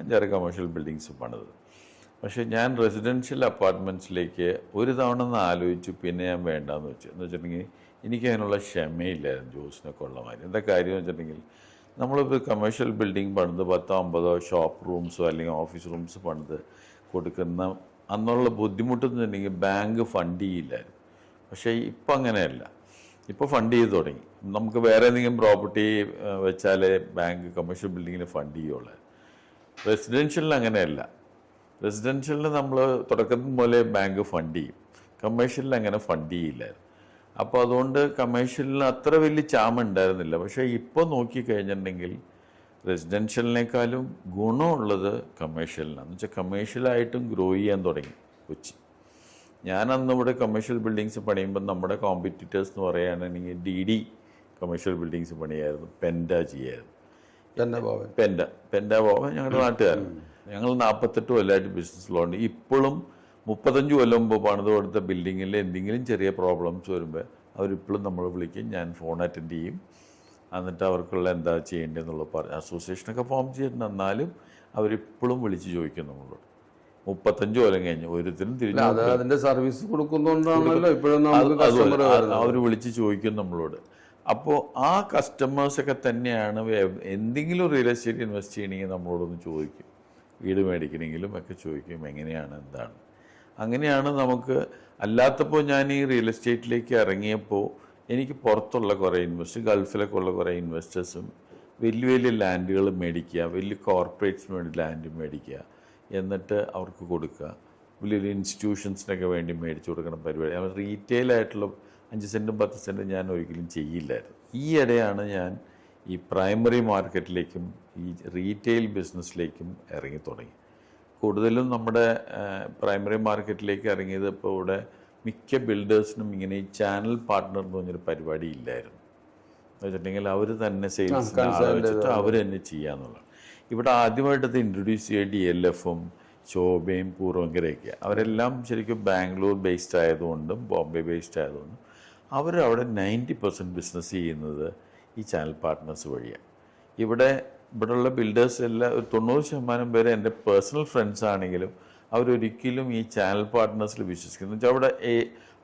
5-6 കൊമേഴ്ഷ്യൽ ബിൽഡിങ്സ് പണിത്. പക്ഷേ ഞാൻ റെസിഡൻഷ്യൽ അപ്പാർട്ട്മെൻറ്റ്സിലേക്ക് ഒരു തവണ ഒന്ന് ആലോചിച്ചു, പിന്നെ ഞാൻ വേണ്ടാന്ന് വെച്ചു. എന്ന് വെച്ചിട്ടുണ്ടെങ്കിൽ എനിക്കതിനുള്ള ക്ഷമയില്ലായിരുന്നു ജോസിനൊക്കെ ഉള്ള മാതിരി. എന്താ കാര്യം എന്ന് വെച്ചിട്ടുണ്ടെങ്കിൽ, നമ്മളിപ്പോൾ കമേഴ്ഷ്യൽ ബിൽഡിംഗ് പണിത് 10-50 ഷോപ്പ് റൂംസോ അല്ലെങ്കിൽ ഓഫീസ് റൂംസ് പണിത് കൊടുക്കുന്ന അന്നുള്ള ബുദ്ധിമുട്ടെന്ന് വെച്ചിട്ടുണ്ടെങ്കിൽ ബാങ്ക് ഫണ്ട് ചെയ്യില്ലായിരുന്നു. പക്ഷേ ഇപ്പം അങ്ങനെയല്ല. ഇപ്പോൾ ഫണ്ട് ചെയ്ത് തുടങ്ങി. നമുക്ക് വേറെ എന്തെങ്കിലും പ്രോപ്പർട്ടി വെച്ചാലേ ബാങ്ക് കമേഴ്ഷ്യൽ ബിൽഡിങ്ങിന് ഫണ്ട് ചെയ്യുള്ളൂ. റെസിഡൻഷ്യലിന് അങ്ങനെയല്ല. റെസിഡൻഷ്യലിന് നമ്മൾ തുടക്കത്തിൽ മുതലേ ബാങ്ക് ഫണ്ട് ചെയ്യും. കമേഴ്ഷ്യലിന് അങ്ങനെ ഫണ്ട് ചെയ്യില്ലായിരുന്നു. അപ്പോൾ അതുകൊണ്ട് കമേഴ്ഷ്യലിന് അത്ര വലിയ ചാമ ഉണ്ടായിരുന്നില്ല. പക്ഷേ ഇപ്പോൾ നോക്കിക്കഴിഞ്ഞിട്ടുണ്ടെങ്കിൽ റെസിഡൻഷ്യലിനേക്കാളും ഗുണമുള്ളത് കമേഴ്ഷ്യലിനാണ്. എന്ന് വെച്ചാൽ കമേഴ്ഷ്യലായിട്ടും ഗ്രോ ചെയ്യാൻ തുടങ്ങി കൊച്ചി. ഞാൻ അന്ന് ഇവിടെ കമേഴ്ഷ്യൽ ബിൽഡിങ്സ് പണിയുമ്പോൾ നമ്മുടെ കോമ്പറ്റീറ്റേഴ്സ് എന്ന് പറയുകയാണെങ്കിൽ DD കമേഴ്ഷ്യൽ ബിൽഡിങ്സ് പണിയായിരുന്നു, പെൻഡ ചെയ്യായിരുന്നു. പെൻഡ ഭവൻ ഞങ്ങളുടെ നാട്ടുകാരൻ. ഞങ്ങൾ 48 കൊല്ലമായിട്ട് ബിസിനസ്സിലുണ്ട്. ഇപ്പോഴും 35 കൊല്ലം മുമ്പ് പണിത് കൊടുത്ത ബിൽഡിങ്ങിൽ എന്തെങ്കിലും ചെറിയ പ്രോബ്ലംസ് വരുമ്പോൾ അവരിപ്പോഴും നമ്മൾ വിളിക്കും, ഞാൻ ഫോൺ അറ്റൻഡ് ചെയ്യും. എന്നിട്ട് അവർക്കുള്ള എന്താ ചെയ്യേണ്ടതെന്നുള്ള അസോസിയേഷനൊക്കെ ഫോം ചെയ്തിട്ടുണ്ട്. എന്നാലും അവരിപ്പോഴും വിളിച്ച് ചോദിക്കും നമ്മളോട്. 35 കൊല്ലം കഴിഞ്ഞ് ഒരുത്തിനും തിരിഞ്ഞു അതിന്റെ സർവീസ് കൊടുക്കുന്നതുകൊണ്ടാണല്ലോ ഇപ്പോഴും അവർ വിളിച്ച് ചോദിക്കും നമ്മളോട്. അപ്പോൾ ആ കസ്റ്റമേഴ്സൊക്കെ തന്നെയാണ് എന്തെങ്കിലും റിയൽ എസ്റ്റേറ്റ് ഇൻവെസ്റ്റ് ചെയ്യണമെങ്കിൽ നമ്മളോടൊന്ന് ചോദിക്കും. വീട് മേടിക്കണമെങ്കിലും ഒക്കെ ചോദിക്കും, എങ്ങനെയാണ് എന്താണ്. അങ്ങനെയാണ് നമുക്ക്. അല്ലാത്തപ്പോൾ ഞാൻ ഈ റിയൽ എസ്റ്റേറ്റിലേക്ക് ഇറങ്ങിയപ്പോൾ എനിക്ക് പുറത്തുള്ള കുറേ ഗൾഫിലൊക്കെ ഉള്ള കുറേ ഇൻവെസ്റ്റേഴ്സും വലിയ വലിയ ലാൻഡുകൾ മേടിക്കുക, വലിയ കോർപ്പറേറ്റ്സിന് വേണ്ടി ലാൻഡ് മേടിക്കുക, എന്നിട്ട് അവർക്ക് കൊടുക്കുക. വലിയ വലിയ ഇൻസ്റ്റിറ്റ്യൂഷൻസിനൊക്കെ വേണ്ടി മേടിച്ചു കൊടുക്കുന്ന പരിപാടി. റീറ്റെയിൽ ആയിട്ടുള്ള 5 സെൻറ്റും 10 സെൻറ്റും ഞാൻ ഒരിക്കലും ചെയ്യില്ലായിരുന്നു. ഈ ഇടയാണ് ഞാൻ ഈ പ്രൈമറി മാർക്കറ്റിലേക്കും ഈ റീറ്റെയിൽ ബിസിനസ്സിലേക്കും ഇറങ്ങി തുടങ്ങി. കൂടുതലും നമ്മുടെ പ്രൈമറി മാർക്കറ്റിലേക്ക് ഇറങ്ങിയത് ഇപ്പോൾ ഇവിടെ മിക്ക ബിൽഡേഴ്സിനും ഇങ്ങനെ ഈ ചാനൽ പാർട്ട്ണർ എന്ന് പറഞ്ഞൊരു പരിപാടി ഇല്ലായിരുന്നു. എന്ന് വെച്ചിട്ടുണ്ടെങ്കിൽ അവർ തന്നെ സെയിൽസിന് ആളെ വെച്ചിട്ട് അവർ തന്നെ ചെയ്യാന്നുള്ളതാണ്. ഇവിടെ ആദ്യമായിട്ടത് ഇൻട്രൊഡ്യൂസ് ചെയ്യുക DLF-ഉം ശോഭയും പൂർവങ്കരയൊക്കെ. അവരെല്ലാം ശരിക്കും ബാംഗ്ലൂർ ബേസ്ഡ് ആയതുകൊണ്ടും ബോംബെ ബേസ്ഡ് ആയതുകൊണ്ടും അവരവിടെ 90% ബിസിനസ് ചെയ്യുന്നത് ഈ ചാനൽ പാർട്ട്നേഴ്സ് വഴിയാണ്. ഇവിടെയുള്ള ബിൽഡേഴ്സ് എല്ലാം 90% പേര് എൻ്റെ പേഴ്സണൽ ഫ്രണ്ട്സ് ആണെങ്കിലും അവരൊരിക്കലും ഈ ചാനൽ പാർട്ട്നേഴ്സിൽ വിശ്വസിക്കുന്നു. വെച്ചാൽ അവിടെ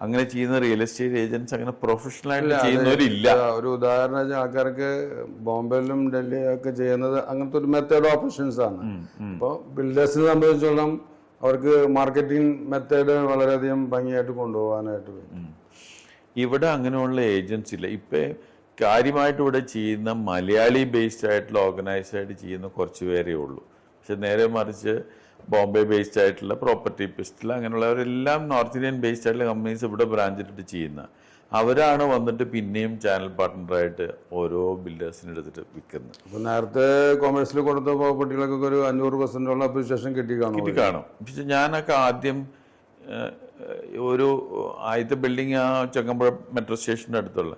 അങ്ങനെ ചെയ്യുന്ന റിയൽ എസ്റ്റേറ്റ് ഏജൻസ് അങ്ങനെ പ്രൊഫഷണലായിട്ട് ചെയ്യുന്നവരില്ല. ഒരു ഉദാഹരണം, ആൾക്കാർക്ക് ബോംബെയിലും ഡൽഹിയൊക്കെ ചെയ്യുന്നത് അങ്ങനത്തെ ഒരു മെത്തേഡ് ഓപ്പറേഷൻസ് ആണ്. അപ്പോൾ ബിൽഡേഴ്സിനെ സംബന്ധിച്ചോളം അവർക്ക് മാർക്കറ്റിംഗ് മെത്തേഡ് വളരെയധികം ഭംഗിയായിട്ട് കൊണ്ടുപോകാനായിട്ട് വരും. ഇവിടെ അങ്ങനെയുള്ള ഏജൻസി ഇല്ല. ഇപ്പം കാര്യമായിട്ട് ഇവിടെ ചെയ്യുന്ന മലയാളി ബേസ്ഡ് ആയിട്ടുള്ള ഓർഗനൈസ്ഡ് ആയിട്ട് ചെയ്യുന്ന കുറച്ച് പേരേ ഉള്ളൂ. പക്ഷെ നേരെ മറിച്ച് ബോംബെ ബേസ്ഡ് ആയിട്ടുള്ള പ്രോപ്പർട്ടി പിസ്റ്റൽ അങ്ങനെയുള്ളവരെല്ലാം നോർത്ത് ഇന്ത്യൻ ബേസ്ഡ് ആയിട്ടുള്ള കമ്പനീസ് ഇവിടെ ബ്രാഞ്ചിട്ടിട്ട് ചെയ്യുന്ന അവരാണ് വന്നിട്ട് പിന്നെയും ചാനൽ പാർട്ട്ണറായിട്ട് ഓരോ ബിൽഡേഴ്സിന് എടുത്തിട്ട് വിൽക്കുന്നത്. അപ്പോൾ നേരത്തെ കൊമേഴ്സിൽ കൊടുത്ത പ്രോപ്പർട്ടികളൊക്കെ ഒരു 500% അപ്രിസിയേഷൻ കിട്ടി കാണും. പക്ഷെ ഞാനൊക്കെ ആദ്യം ഒരു ആദ്യത്തെ ബിൽഡിങ് ആ ചങ്ങമ്പുഴ മെട്രോ സ്റ്റേഷൻ്റെ അടുത്തുള്ള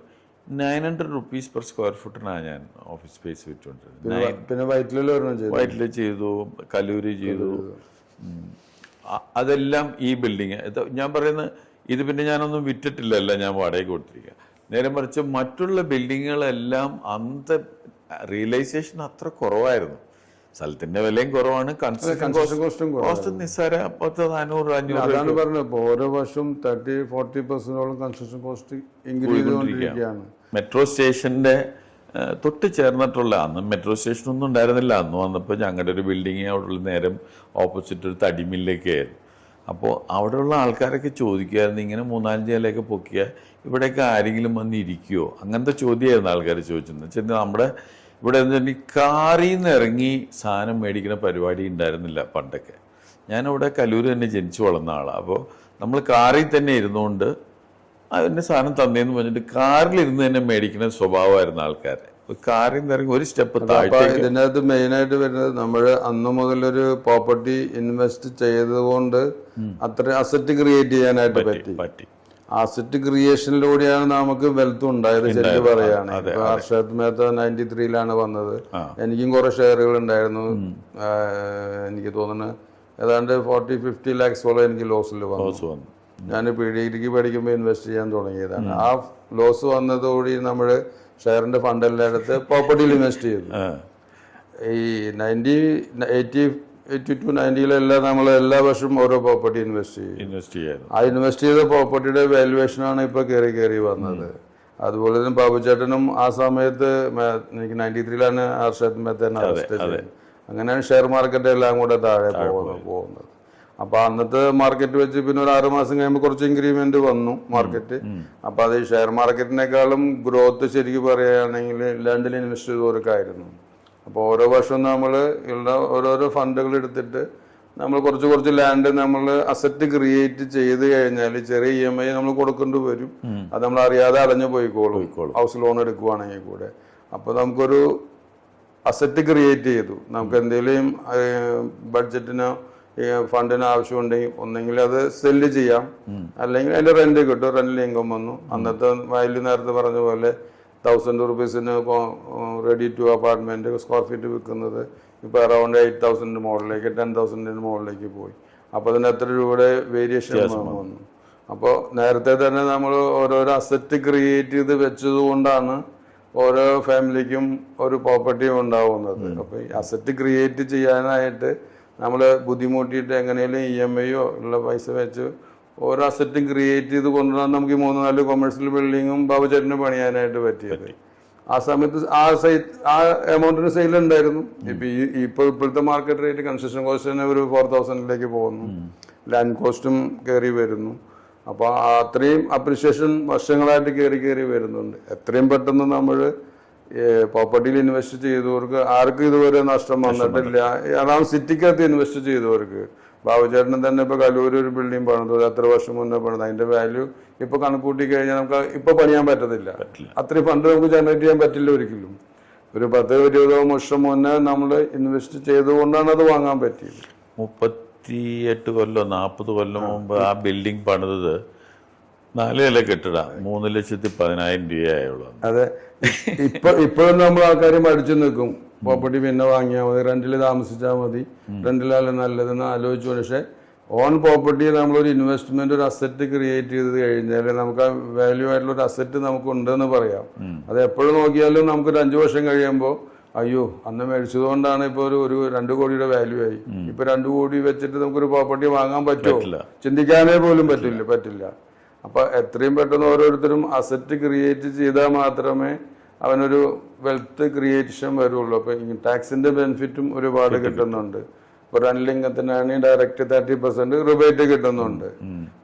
900 rupees per square ഫുട്ടിനാണ് ഞാൻ ഓഫീസ് സ്പേസ് വെച്ചുകൊണ്ടിരുന്നത്. പിന്നെ വൈറ്റില ചെയ്തു, കല്ലൂരി ചെയ്തു. അതെല്ലാം ഈ ബിൽഡിങ് ഞാൻ പറയുന്നത് ഇത് പിന്നെ ഞാനൊന്നും വിറ്റിട്ടില്ലല്ല, ഞാൻ വാടകയ്ക്ക് കൊടുത്തിരിക്കുക. നേരെ മറിച്ച് മറ്റുള്ള ബിൽഡിങ്ങുകളെല്ലാം അന്നത്തെ റിയലൈസേഷൻ അത്ര കുറവായിരുന്നു. സ്ഥലത്തിന്റെ വിലയും കുറവാണ്, കൺസ്ട്രക്ഷൻ കോസ്റ്റ് നിസ്സാര 400-500. അതാണ് പറഞ്ഞത്, ഇപ്പോൾ ഓരോ വർഷവും 30-40% കൺസ്ട്രക്ഷൻ കോസ്റ്റ് ഇൻക്രീസ് ചെയ്തുകൊണ്ടിരിക്കുകയാണ്. മെട്രോ സ്റ്റേഷന്റെ തൊട്ട് ചേർന്നിട്ടുള്ള, അന്ന് മെട്രോ സ്റ്റേഷൻ ഒന്നും ഉണ്ടായിരുന്നില്ല. അന്ന് വന്നപ്പോൾ ഞങ്ങളുടെ ഒരു ബിൽഡിങ് അവിടെയുള്ള നേരം ഓപ്പോസിറ്റ് ഒരു തടിമില്ലൊക്കെ ആയിരുന്നു. അപ്പോൾ അവിടെയുള്ള ആൾക്കാരൊക്കെ ചോദിക്കുമായിരുന്നു, ഇങ്ങനെ 3-5 നിലയൊക്കെ പൊക്കിയാൽ ഇവിടെയൊക്കെ ആരെങ്കിലും വന്ന് ഇരിക്കുമോ? അങ്ങനത്തെ ചോദ്യമായിരുന്നു ആൾക്കാർ ചോദിച്ചിരുന്നത്. വെച്ചാൽ നമ്മുടെ ഇവിടെ കാറിൽ നിന്ന് ഇറങ്ങി സാധനം മേടിക്കുന്ന പരിപാടി ഉണ്ടായിരുന്നില്ല പണ്ടൊക്കെ. ഞാനിവിടെ കലൂർ തന്നെ ജനിച്ചു വളർന്ന ആളാണ്. അപ്പോൾ നമ്മൾ കാറിൽ തന്നെ ഇരുന്നുകൊണ്ട് അതിൻ്റെ സാധനം തന്നേന്ന് പറഞ്ഞിട്ട് കാറിലിരുന്ന് തന്നെ മേടിക്കുന്ന സ്വഭാവമായിരുന്നു ആൾക്കാർ. കാറിൽ നിന്ന് ഇറങ്ങി ഒരു സ്റ്റെപ്പ് താഴെ. ഇതിനകത്ത് മെയിനായിട്ട് വരുന്നത് നമ്മൾ അന്ന് മുതലൊരു പ്രോപ്പർട്ടി ഇൻവെസ്റ്റ് ചെയ്തുകൊണ്ട് അത്ര അസറ്റ് ക്രിയേറ്റ് ചെയ്യാനായിട്ട് പറ്റി. അസറ്റ് ക്രിയേഷനിലൂടെയാണ് നമുക്ക് വെൽത്ത് ഉണ്ടായത് ശരിക്കും പറയുകയാണ്. ഹർഷത് മേത്ത 93-ലാണ് വന്നത്. എനിക്കും കുറെ ഷെയറുകൾ ഉണ്ടായിരുന്നു. എനിക്ക് തോന്നുന്നു ഏതാണ്ട് 40-50 lakhs എനിക്ക് ലോസിൽ വന്നു. ഞാൻ ഡിഗ്രിക്ക് പഠിക്കുമ്പോൾ ഇൻവെസ്റ്റ് ചെയ്യാൻ തുടങ്ങിയതാണ്. ആ ലോസ് വന്നതോടെ നമ്മൾ ഷെയറിന്റെ ഫണ്ടെല്ലാം എടുത്ത് പ്രോപ്പർട്ടിയിൽ ഇൻവെസ്റ്റ് ചെയ്തു. ഈ 80-90-ലെല്ലാം നമ്മൾ എല്ലാ വർഷവും ഓരോ പ്രോപ്പർട്ടി ഇൻവെസ്റ്റ് ചെയ്യും. ആ ഇൻവെസ്റ്റ് ചെയ്ത പ്രോപ്പർട്ടിയുടെ വാല്യുവേഷനാണ് ഇപ്പൊ കയറി വന്നത്. അതുപോലെ തന്നെ ബാബുചേട്ടനും ആ സമയത്ത് എനിക്ക് 93-ലാണ് ഹർഷത് മേത്തനെ അറസ്റ്റ് ചെയ്തത്. അങ്ങനെയാണ് ഷെയർ മാർക്കറ്റ് എല്ലാം കൂടെ താഴെ പോകുന്നത്. അപ്പൊ അന്നത്തെ മാർക്കറ്റ് വെച്ച് പിന്നെ ഒരു 6 മാസം കഴിയുമ്പോൾ കുറച്ച് ഇൻക്രിമെന്റ് വന്നു മാർക്കറ്റ്. അപ്പൊ അത് ഷെയർ മാർക്കറ്റിനേക്കാളും ഗ്രോത്ത് ശരിക്കും പറയുകയാണെങ്കിൽ ലാൻഡിൽ ഇൻവെസ്റ്റ് ചെയ്തവർക്കായിരുന്നു. അപ്പോൾ ഓരോ വർഷവും നമ്മൾ ഉള്ള ഓരോരോ ഫണ്ടുകൾ എടുത്തിട്ട് നമ്മൾ കുറച്ച് ലാൻഡ് നമ്മൾ അസറ്റ് ക്രിയേറ്റ് ചെയ്ത് കഴിഞ്ഞാൽ ചെറിയ EMI നമ്മൾ കൊടുക്കേണ്ടി വരും. അത് നമ്മൾ അറിയാതെ അടഞ്ഞു പോയിക്കോളും ഹൗസ് ലോൺ എടുക്കുവാണെങ്കിൽ കൂടെ. അപ്പോൾ നമുക്കൊരു അസറ്റ് ക്രിയേറ്റ് ചെയ്തു. നമുക്ക് എന്തെങ്കിലും ബഡ്ജറ്റിനോ ഫണ്ടിന് ആവശ്യമുണ്ടെങ്കിൽ ഒന്നെങ്കിൽ അത് സെല്ല് ചെയ്യാം, അല്ലെങ്കിൽ അതിന്റെ റെന്റ് കിട്ടും. റെന്റിൽ ഇൻകം വന്നു. അന്നത്തെ വാല്യൂ നേരത്തെ പറഞ്ഞ പോലെ 1000 rupeesന് ready to apartment square feet വിൽക്കുന്നത് ഇപ്പൊ അറൌണ്ട് 8,000 മുകളിലേക്ക് 10,000 മുകളിലേക്ക് പോയി. അപ്പൊ അതിന് എത്ര രൂപയുടെ വേരിയേഷൻ വന്നു. അപ്പോൾ നേരത്തെ തന്നെ നമ്മൾ ഓരോരോ അസറ്റ് ക്രിയേറ്റ് ചെയ്ത് വെച്ചത് കൊണ്ടാണ് ഓരോ ഫാമിലിക്കും ഒരു പ്രോപ്പർട്ടിയും ഉണ്ടാവുന്നത്. അപ്പൊ ഈ അസറ്റ് ക്രിയേറ്റ് ചെയ്യാനായിട്ട് നമ്മൾ ബുദ്ധിമുട്ടിയിട്ട് എങ്ങനെയും EMI ഉള്ള പൈസ വെച്ച് ഓരോ അസറ്റും ക്രിയേറ്റ് ചെയ്ത് കൊണ്ടുവന്നാൽ നമുക്ക് 3-4 കൊമേഴ്സ്യൽ ബിൽഡിങ്ങും ബാബുചേട്ടന് പണിയാനായിട്ട് പറ്റിയത്. ആ സമയത്ത് ആ എമൗണ്ടിന് സെയിൽ ഉണ്ടായിരുന്നു. ഇപ്പോഴത്തെ മാർക്കറ്റ് റേറ്റ് കൺസ്ട്രക്ഷൻ കോസ്റ്റ് തന്നെ ഒരു 4,000-ലേക്ക് പോകുന്നു. ലാൻഡ് കോസ്റ്റും കയറി വരുന്നു. അപ്പൊ അത്രയും അപ്രിസിയേഷൻ വർഷങ്ങളായിട്ട് കയറി വരുന്നുണ്ട്. എത്രയും പെട്ടെന്ന് നമ്മൾ പ്രോപ്പർട്ടിയിൽ ഇൻവെസ്റ്റ് ചെയ്തവർക്ക് ആർക്കും ഇതുവരെ നഷ്ടം വന്നിട്ടില്ല. അതാണ് സിറ്റിക്കകത്ത് ഇൻവെസ്റ്റ് ചെയ്തവർക്ക്. ബാബുചേട്ടന് തന്നെ ഇപ്പൊ കലൂർ ഒരു ബിൽഡിംഗ് പണിത് എത്ര വർഷം മുന്നേ പണിത്. അതിന്റെ വാല്യൂ ഇപ്പൊ കണക്കൂട്ടി കഴിഞ്ഞാൽ നമുക്ക് ഇപ്പൊ പണിയാൻ പറ്റത്തില്ല. അത്രയും ഫണ്ട് നമുക്ക് ജനറേറ്റ് ചെയ്യാൻ പറ്റില്ല ഒരിക്കലും. ഒരു 10-20 വർഷം മുന്നേ നമ്മൾ ഇൻവെസ്റ്റ് ചെയ്തുകൊണ്ടാണ് അത് വാങ്ങാൻ പറ്റിയത്. 38 കൊല്ലം 40 കൊല്ലം മുമ്പ് ആ ബിൽഡിംഗ് പണിതത് 4 നില കെട്ടിട 3,10,000 രൂപയായുള്ളൂ. അതെ, ഇപ്പോഴും നമ്മൾ ആൾക്കാർ മടിച്ചു നിൽക്കും. പ്രോപ്പർട്ടി പിന്നെ വാങ്ങിയാൽ മതി, റെന്റിൽ താമസിച്ചാൽ മതി, റെന്റിലല്ല നല്ലതെന്ന് ആലോചിച്ചു. പക്ഷെ ഓൺ പ്രോപ്പർട്ടി നമ്മളൊരു ഇൻവെസ്റ്റ്മെന്റ് ഒരു അസറ്റ് ക്രിയേറ്റ് ചെയ്ത് കഴിഞ്ഞാൽ നമുക്ക് ആ വാല്യൂ ആയിട്ടുള്ള ഒരു അസറ്റ് നമുക്ക് ഉണ്ടെന്ന് പറയാം. അത് എപ്പോഴും നോക്കിയാലും നമുക്കൊരു 5 വർഷം കഴിയുമ്പോൾ അയ്യോ അന്ന് മേടിച്ചതുകൊണ്ടാണ് ഇപ്പൊ ഒരു 2 കോടിയുടെ വാല്യൂ ആയി. ഇപ്പൊ 2 കോടി വെച്ചിട്ട് നമുക്കൊരു പ്രോപ്പർട്ടി വാങ്ങാൻ പറ്റുമോ? ചിന്തിക്കാനേ പോലും പറ്റില്ല. അപ്പൊ എത്രയും പെട്ടെന്ന് ഓരോരുത്തരും അസറ്റ് ക്രിയേറ്റ് ചെയ്താൽ മാത്രമേ അവനൊരു വെൽത്ത് ക്രിയേഷൻ വരുള്ളൂ. അപ്പൊ ടാക്സിന്റെ ബെനിഫിറ്റും ഒരുപാട് കിട്ടുന്നുണ്ട്. ഇപ്പൊ റെന്റ് ഇൻകത്തിനാണെങ്കിൽ ഡയറക്റ്റ് 30% റിബേറ്റ് കിട്ടുന്നുണ്ട്.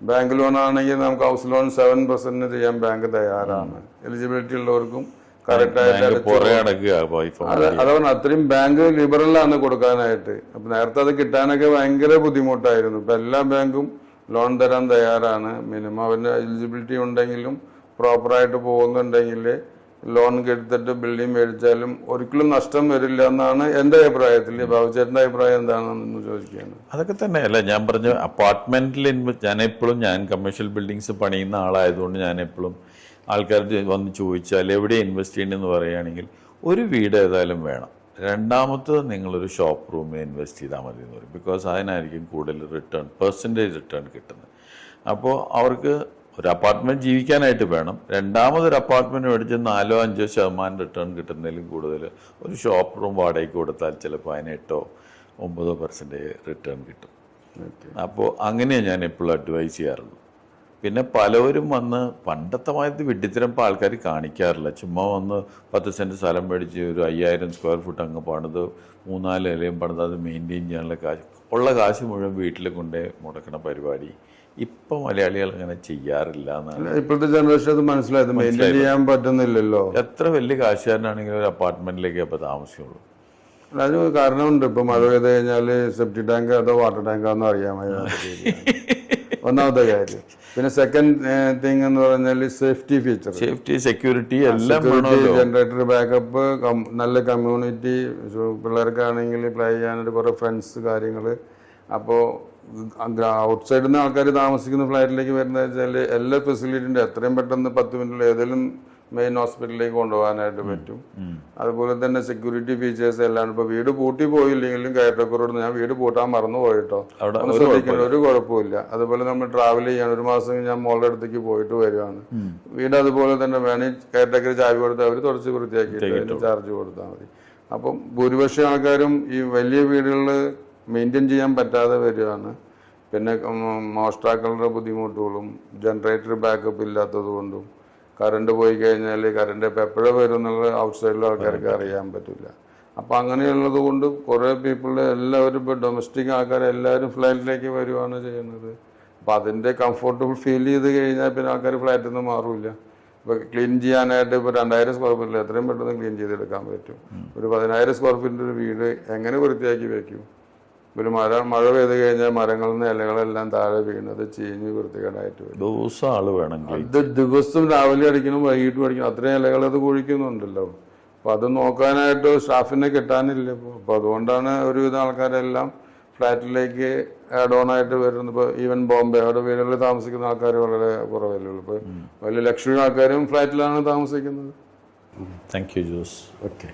ബാങ്ക് ലോൺ ആണെങ്കിൽ നമുക്ക് ഹൗസ് ലോൺ 7% ചെയ്യാൻ ബാങ്ക് തയ്യാറാണ്. എലിജിബിലിറ്റി ഉള്ളവർക്കും കറക്റ്റ് ആയിട്ട് അതാണ്. അത്രയും ബാങ്ക് ലിബറലാണ് കൊടുക്കാനായിട്ട്. അപ്പൊ നേരത്തെ അത് കിട്ടാനൊക്കെ ഭയങ്കര ബുദ്ധിമുട്ടായിരുന്നു. ഇപ്പൊ എല്ലാ ബാങ്കും ലോൺ തരാൻ തയ്യാറാണ്. മിനിമം അവന്റെ എലിജിബിലിറ്റി ഉണ്ടെങ്കിലും പ്രോപ്പറായിട്ട് പോകുന്നുണ്ടെങ്കിൽ ലോൺ എടുത്തിട്ട് ബിൽഡിംഗ് മേടിച്ചാലും ഒരിക്കലും നഷ്ടം വരില്ല എന്നാണ് എൻ്റെ അഭിപ്രായത്തിൽ. ബാബുചേട്ടൻ്റെ അഭിപ്രായം എന്താണെന്ന് ചോദിക്കുകയാണ്. അതൊക്കെ തന്നെയല്ല ഞാൻ പറഞ്ഞ അപ്പാർട്ട്മെന്റിൽ ഞാൻ കമേഴ്ഷ്യൽ ബിൽഡിങ്സ് പണിയുന്ന ആളായതുകൊണ്ട് ഞാൻ എപ്പോഴും ആൾക്കാർ വന്ന് ചോദിച്ചാൽ എവിടെ ഇൻവെസ്റ്റ് ചെയ്യണമെന്ന് പറയുകയാണെങ്കിൽ ഒരു വീട് ഏതായാലും വേണം. രണ്ടാമത്തത് നിങ്ങളൊരു ഷോപ്പ് റൂമിൽ ഇൻവെസ്റ്റ് ചെയ്താൽ മതി എന്ന് പറയും. ബിക്കോസ് അതിനായിരിക്കും കൂടുതൽ റിട്ടേൺ, പെർസെൻറ്റേജ് റിട്ടേൺ കിട്ടുന്നത്. അപ്പോൾ അവർക്ക് ഒരു അപ്പാർട്ട്മെൻറ്റ് ജീവിക്കാനായിട്ട് വേണം. രണ്ടാമതൊരു അപ്പാർട്ട്മെൻറ്റ് മേടിച്ച് 4-5% റിട്ടേൺ കിട്ടുന്നതിലും കൂടുതൽ ഒരു ഷോപ്പ് റൂം വാടകയ്ക്ക് കൊടുത്താൽ ചിലപ്പോൾ അതിന് 8-9% റിട്ടേൺ കിട്ടും. അപ്പോൾ അങ്ങനെയാണ് ഞാൻ എപ്പോഴും അഡ്വൈസ് ചെയ്യാറുള്ളൂ. പിന്നെ പലവരും വന്ന് പണ്ടത്തെ മാതിരി വിഡ്ഢിത്തരം ഇപ്പോൾ ആൾക്കാർ കാണിക്കാറില്ല. ചുമ്മാ വന്ന് 10 സെൻറ്റ് സ്ഥലം മേടിച്ച് ഒരു 5000 സ്ക്വയർ ഫുട്ട് അങ്ങ് പണിത് 3-4 നിലയും പണിത് അത് മെയിൻറ്റെയിൻ ചെയ്യാനുള്ള കാശ് മുഴുവൻ വീട്ടിൽ കൊണ്ടേ മുടക്കണ പരിപാടി ഇപ്പം മലയാളികൾ അങ്ങനെ ചെയ്യാറില്ല എന്നാണ്. ഇപ്പോഴത്തെ ജനറേഷൻ അത് മനസ്സിലായത്, മെയിൻറ്റെയിൻ ചെയ്യാൻ പറ്റുന്നില്ലല്ലോ. എത്ര വലിയ കാശുകാരനാണെങ്കിലും ഒരു അപ്പാർട്ട്മെന്റിലേക്ക് അപ്പോൾ താമസിക്കുള്ളൂ. അതിന് കാരണമുണ്ട്. ഇപ്പൊ മഴ പെയ്ത് കഴിഞ്ഞാൽ സെപ്റ്റി ടാങ്ക് അതോ വാട്ടർ ടാങ്കാന്നോ അറിയാൻ ഒന്നാമത്തെ കാര്യം. പിന്നെ സെക്കൻഡ് തിങ് എന്ന് പറഞ്ഞാൽ സേഫ്റ്റി ഫീച്ചർ, സേഫ്റ്റി, സെക്യൂരിറ്റി എല്ലാം, ജനറേറ്റർ ബാക്കപ്പ്, നല്ല കമ്മ്യൂണിറ്റി, പിള്ളേർക്കാണെങ്കിൽ പ്ലേ ചെയ്യാനായിട്ട് കുറെ ഫ്രണ്ട്സ് കാര്യങ്ങൾ. അപ്പോൾ ഔട്ട്സൈഡിൽ നിന്ന് ആൾക്കാർ താമസിക്കുന്ന ഫ്ലാറ്റിലേക്ക് വരുന്ന വെച്ചാൽ എല്ലാ ഫെസിലിറ്റിൻ്റെ എത്രയും പെട്ടെന്ന് 10 മിനിറ്റിൽ ഏതെങ്കിലും മെയിൻ ഹോസ്പിറ്റലിലേക്ക് കൊണ്ടുപോകാനായിട്ട് പറ്റും. അതുപോലെ തന്നെ സെക്യൂരിറ്റി ഫീച്ചേഴ്സ് എല്ലാം. ഇപ്പോൾ വീട് പൂട്ടി പോയില്ലെങ്കിലും കയറ്റക്കുറോട് ഞാൻ വീട് പൂട്ടാൻ മറന്നു പോയിട്ടോ, ഒന്ന് ശ്രദ്ധിക്കണം, ഒരു കുഴപ്പമില്ല. അതുപോലെ നമ്മൾ ട്രാവൽ ചെയ്യാൻ 1 മാസം ഞാൻ മോളുടെ അടുത്തേക്ക് പോയിട്ട് വരുവാണ്, വീട് അതുപോലെ തന്നെ വേണമെങ്കിൽ കയറ്റക്കര് ചാവി കൊടുത്താൽ അവർ തുടച്ച് വൃത്തിയാക്കിയിട്ട് അതിന് ചാർജ് കൊടുത്താൽ മതി. അപ്പം ഭൂരിപക്ഷം ആൾക്കാരും ഈ വലിയ വീടുകളിൽ മെയിൻറ്റെയിൻ ചെയ്യാൻ പറ്റാതെ വരികയാണ്. പിന്നെ മോഷ്ടാക്കളുടെ ബുദ്ധിമുട്ടുകളും ജനറേറ്റർ ബാക്കപ്പ് ഇല്ലാത്തത് കൊണ്ടും കറണ്ട് പോയി കഴിഞ്ഞാൽ കറണ്ട് ഇപ്പം എപ്പോഴേ വരും എന്നുള്ള ഔട്ട്സൈഡിലെ ആൾക്കാർക്ക് അറിയാൻ പറ്റില്ല. അപ്പം അങ്ങനെയുള്ളത് കൊണ്ട് കുറേ പീപ്പിൾ എല്ലാവരും ഇപ്പോൾ ഡൊമസ്റ്റിക് ആൾക്കാരെല്ലാവരും ഫ്ലാറ്റിലേക്ക് വരുവാണ് ചെയ്യുന്നത്. അപ്പം അതിൻ്റെ കംഫർട്ടബിൾ ഫീൽ ചെയ്ത് കഴിഞ്ഞാൽ പിന്നെ ആൾക്കാർ ഫ്ലാറ്റിൽ നിന്ന് മാറില്ല. ഇപ്പോൾ ക്ലീൻ ചെയ്യാനായിട്ട് ഇപ്പോൾ 2000 സ്ക്വയർ ഫീറ്റിൽ എത്രയും പെട്ടെന്ന് ക്ലീൻ ചെയ്തെടുക്കാൻ പറ്റും. ഒരു 10000 സ്ക്വയർ ഫീറ്റിൻ്റെ ഒരു വീട് എങ്ങനെ വൃത്തിയാക്കി വയ്ക്കും? ഒരു മഴ പെയ്ത് കഴിഞ്ഞാൽ മരങ്ങളിൽ നിന്ന് ഇലകളെല്ലാം താഴെ വീണത് ചീഞ്ഞ് വൃത്തികേടായിട്ട് വരും. ദിവസം ആള് വേണമെങ്കിൽ ഇത് ദിവസം രാവിലെ അടിക്കണം വൈകിട്ടും അടിക്കണം, അത്രയും ഇലകൾ അത് കുഴിക്കുന്നുണ്ടല്ലോ. അപ്പം അത് നോക്കാനായിട്ട് സ്റ്റാഫിനെ കിട്ടാനില്ല ഇപ്പോൾ. അപ്പോൾ അതുകൊണ്ടാണ് ഒരുവിധം ആൾക്കാരെല്ലാം ഫ്ലാറ്റിലേക്ക് ആഡ് ഓൺ ആയിട്ട് വരുന്നത്. ഇപ്പോൾ ഈവൻ ബോംബെ അവിടെ വീടുകളിൽ താമസിക്കുന്ന ആൾക്കാർ വളരെ കുറവല്ലേ ഉള്ളൂ. ഇപ്പോൾ വലിയ ലക്ഷറി ആൾക്കാരും ഫ്ലാറ്റിലാണ് താമസിക്കുന്നത്. Thank you Jose. ഓക്കെ.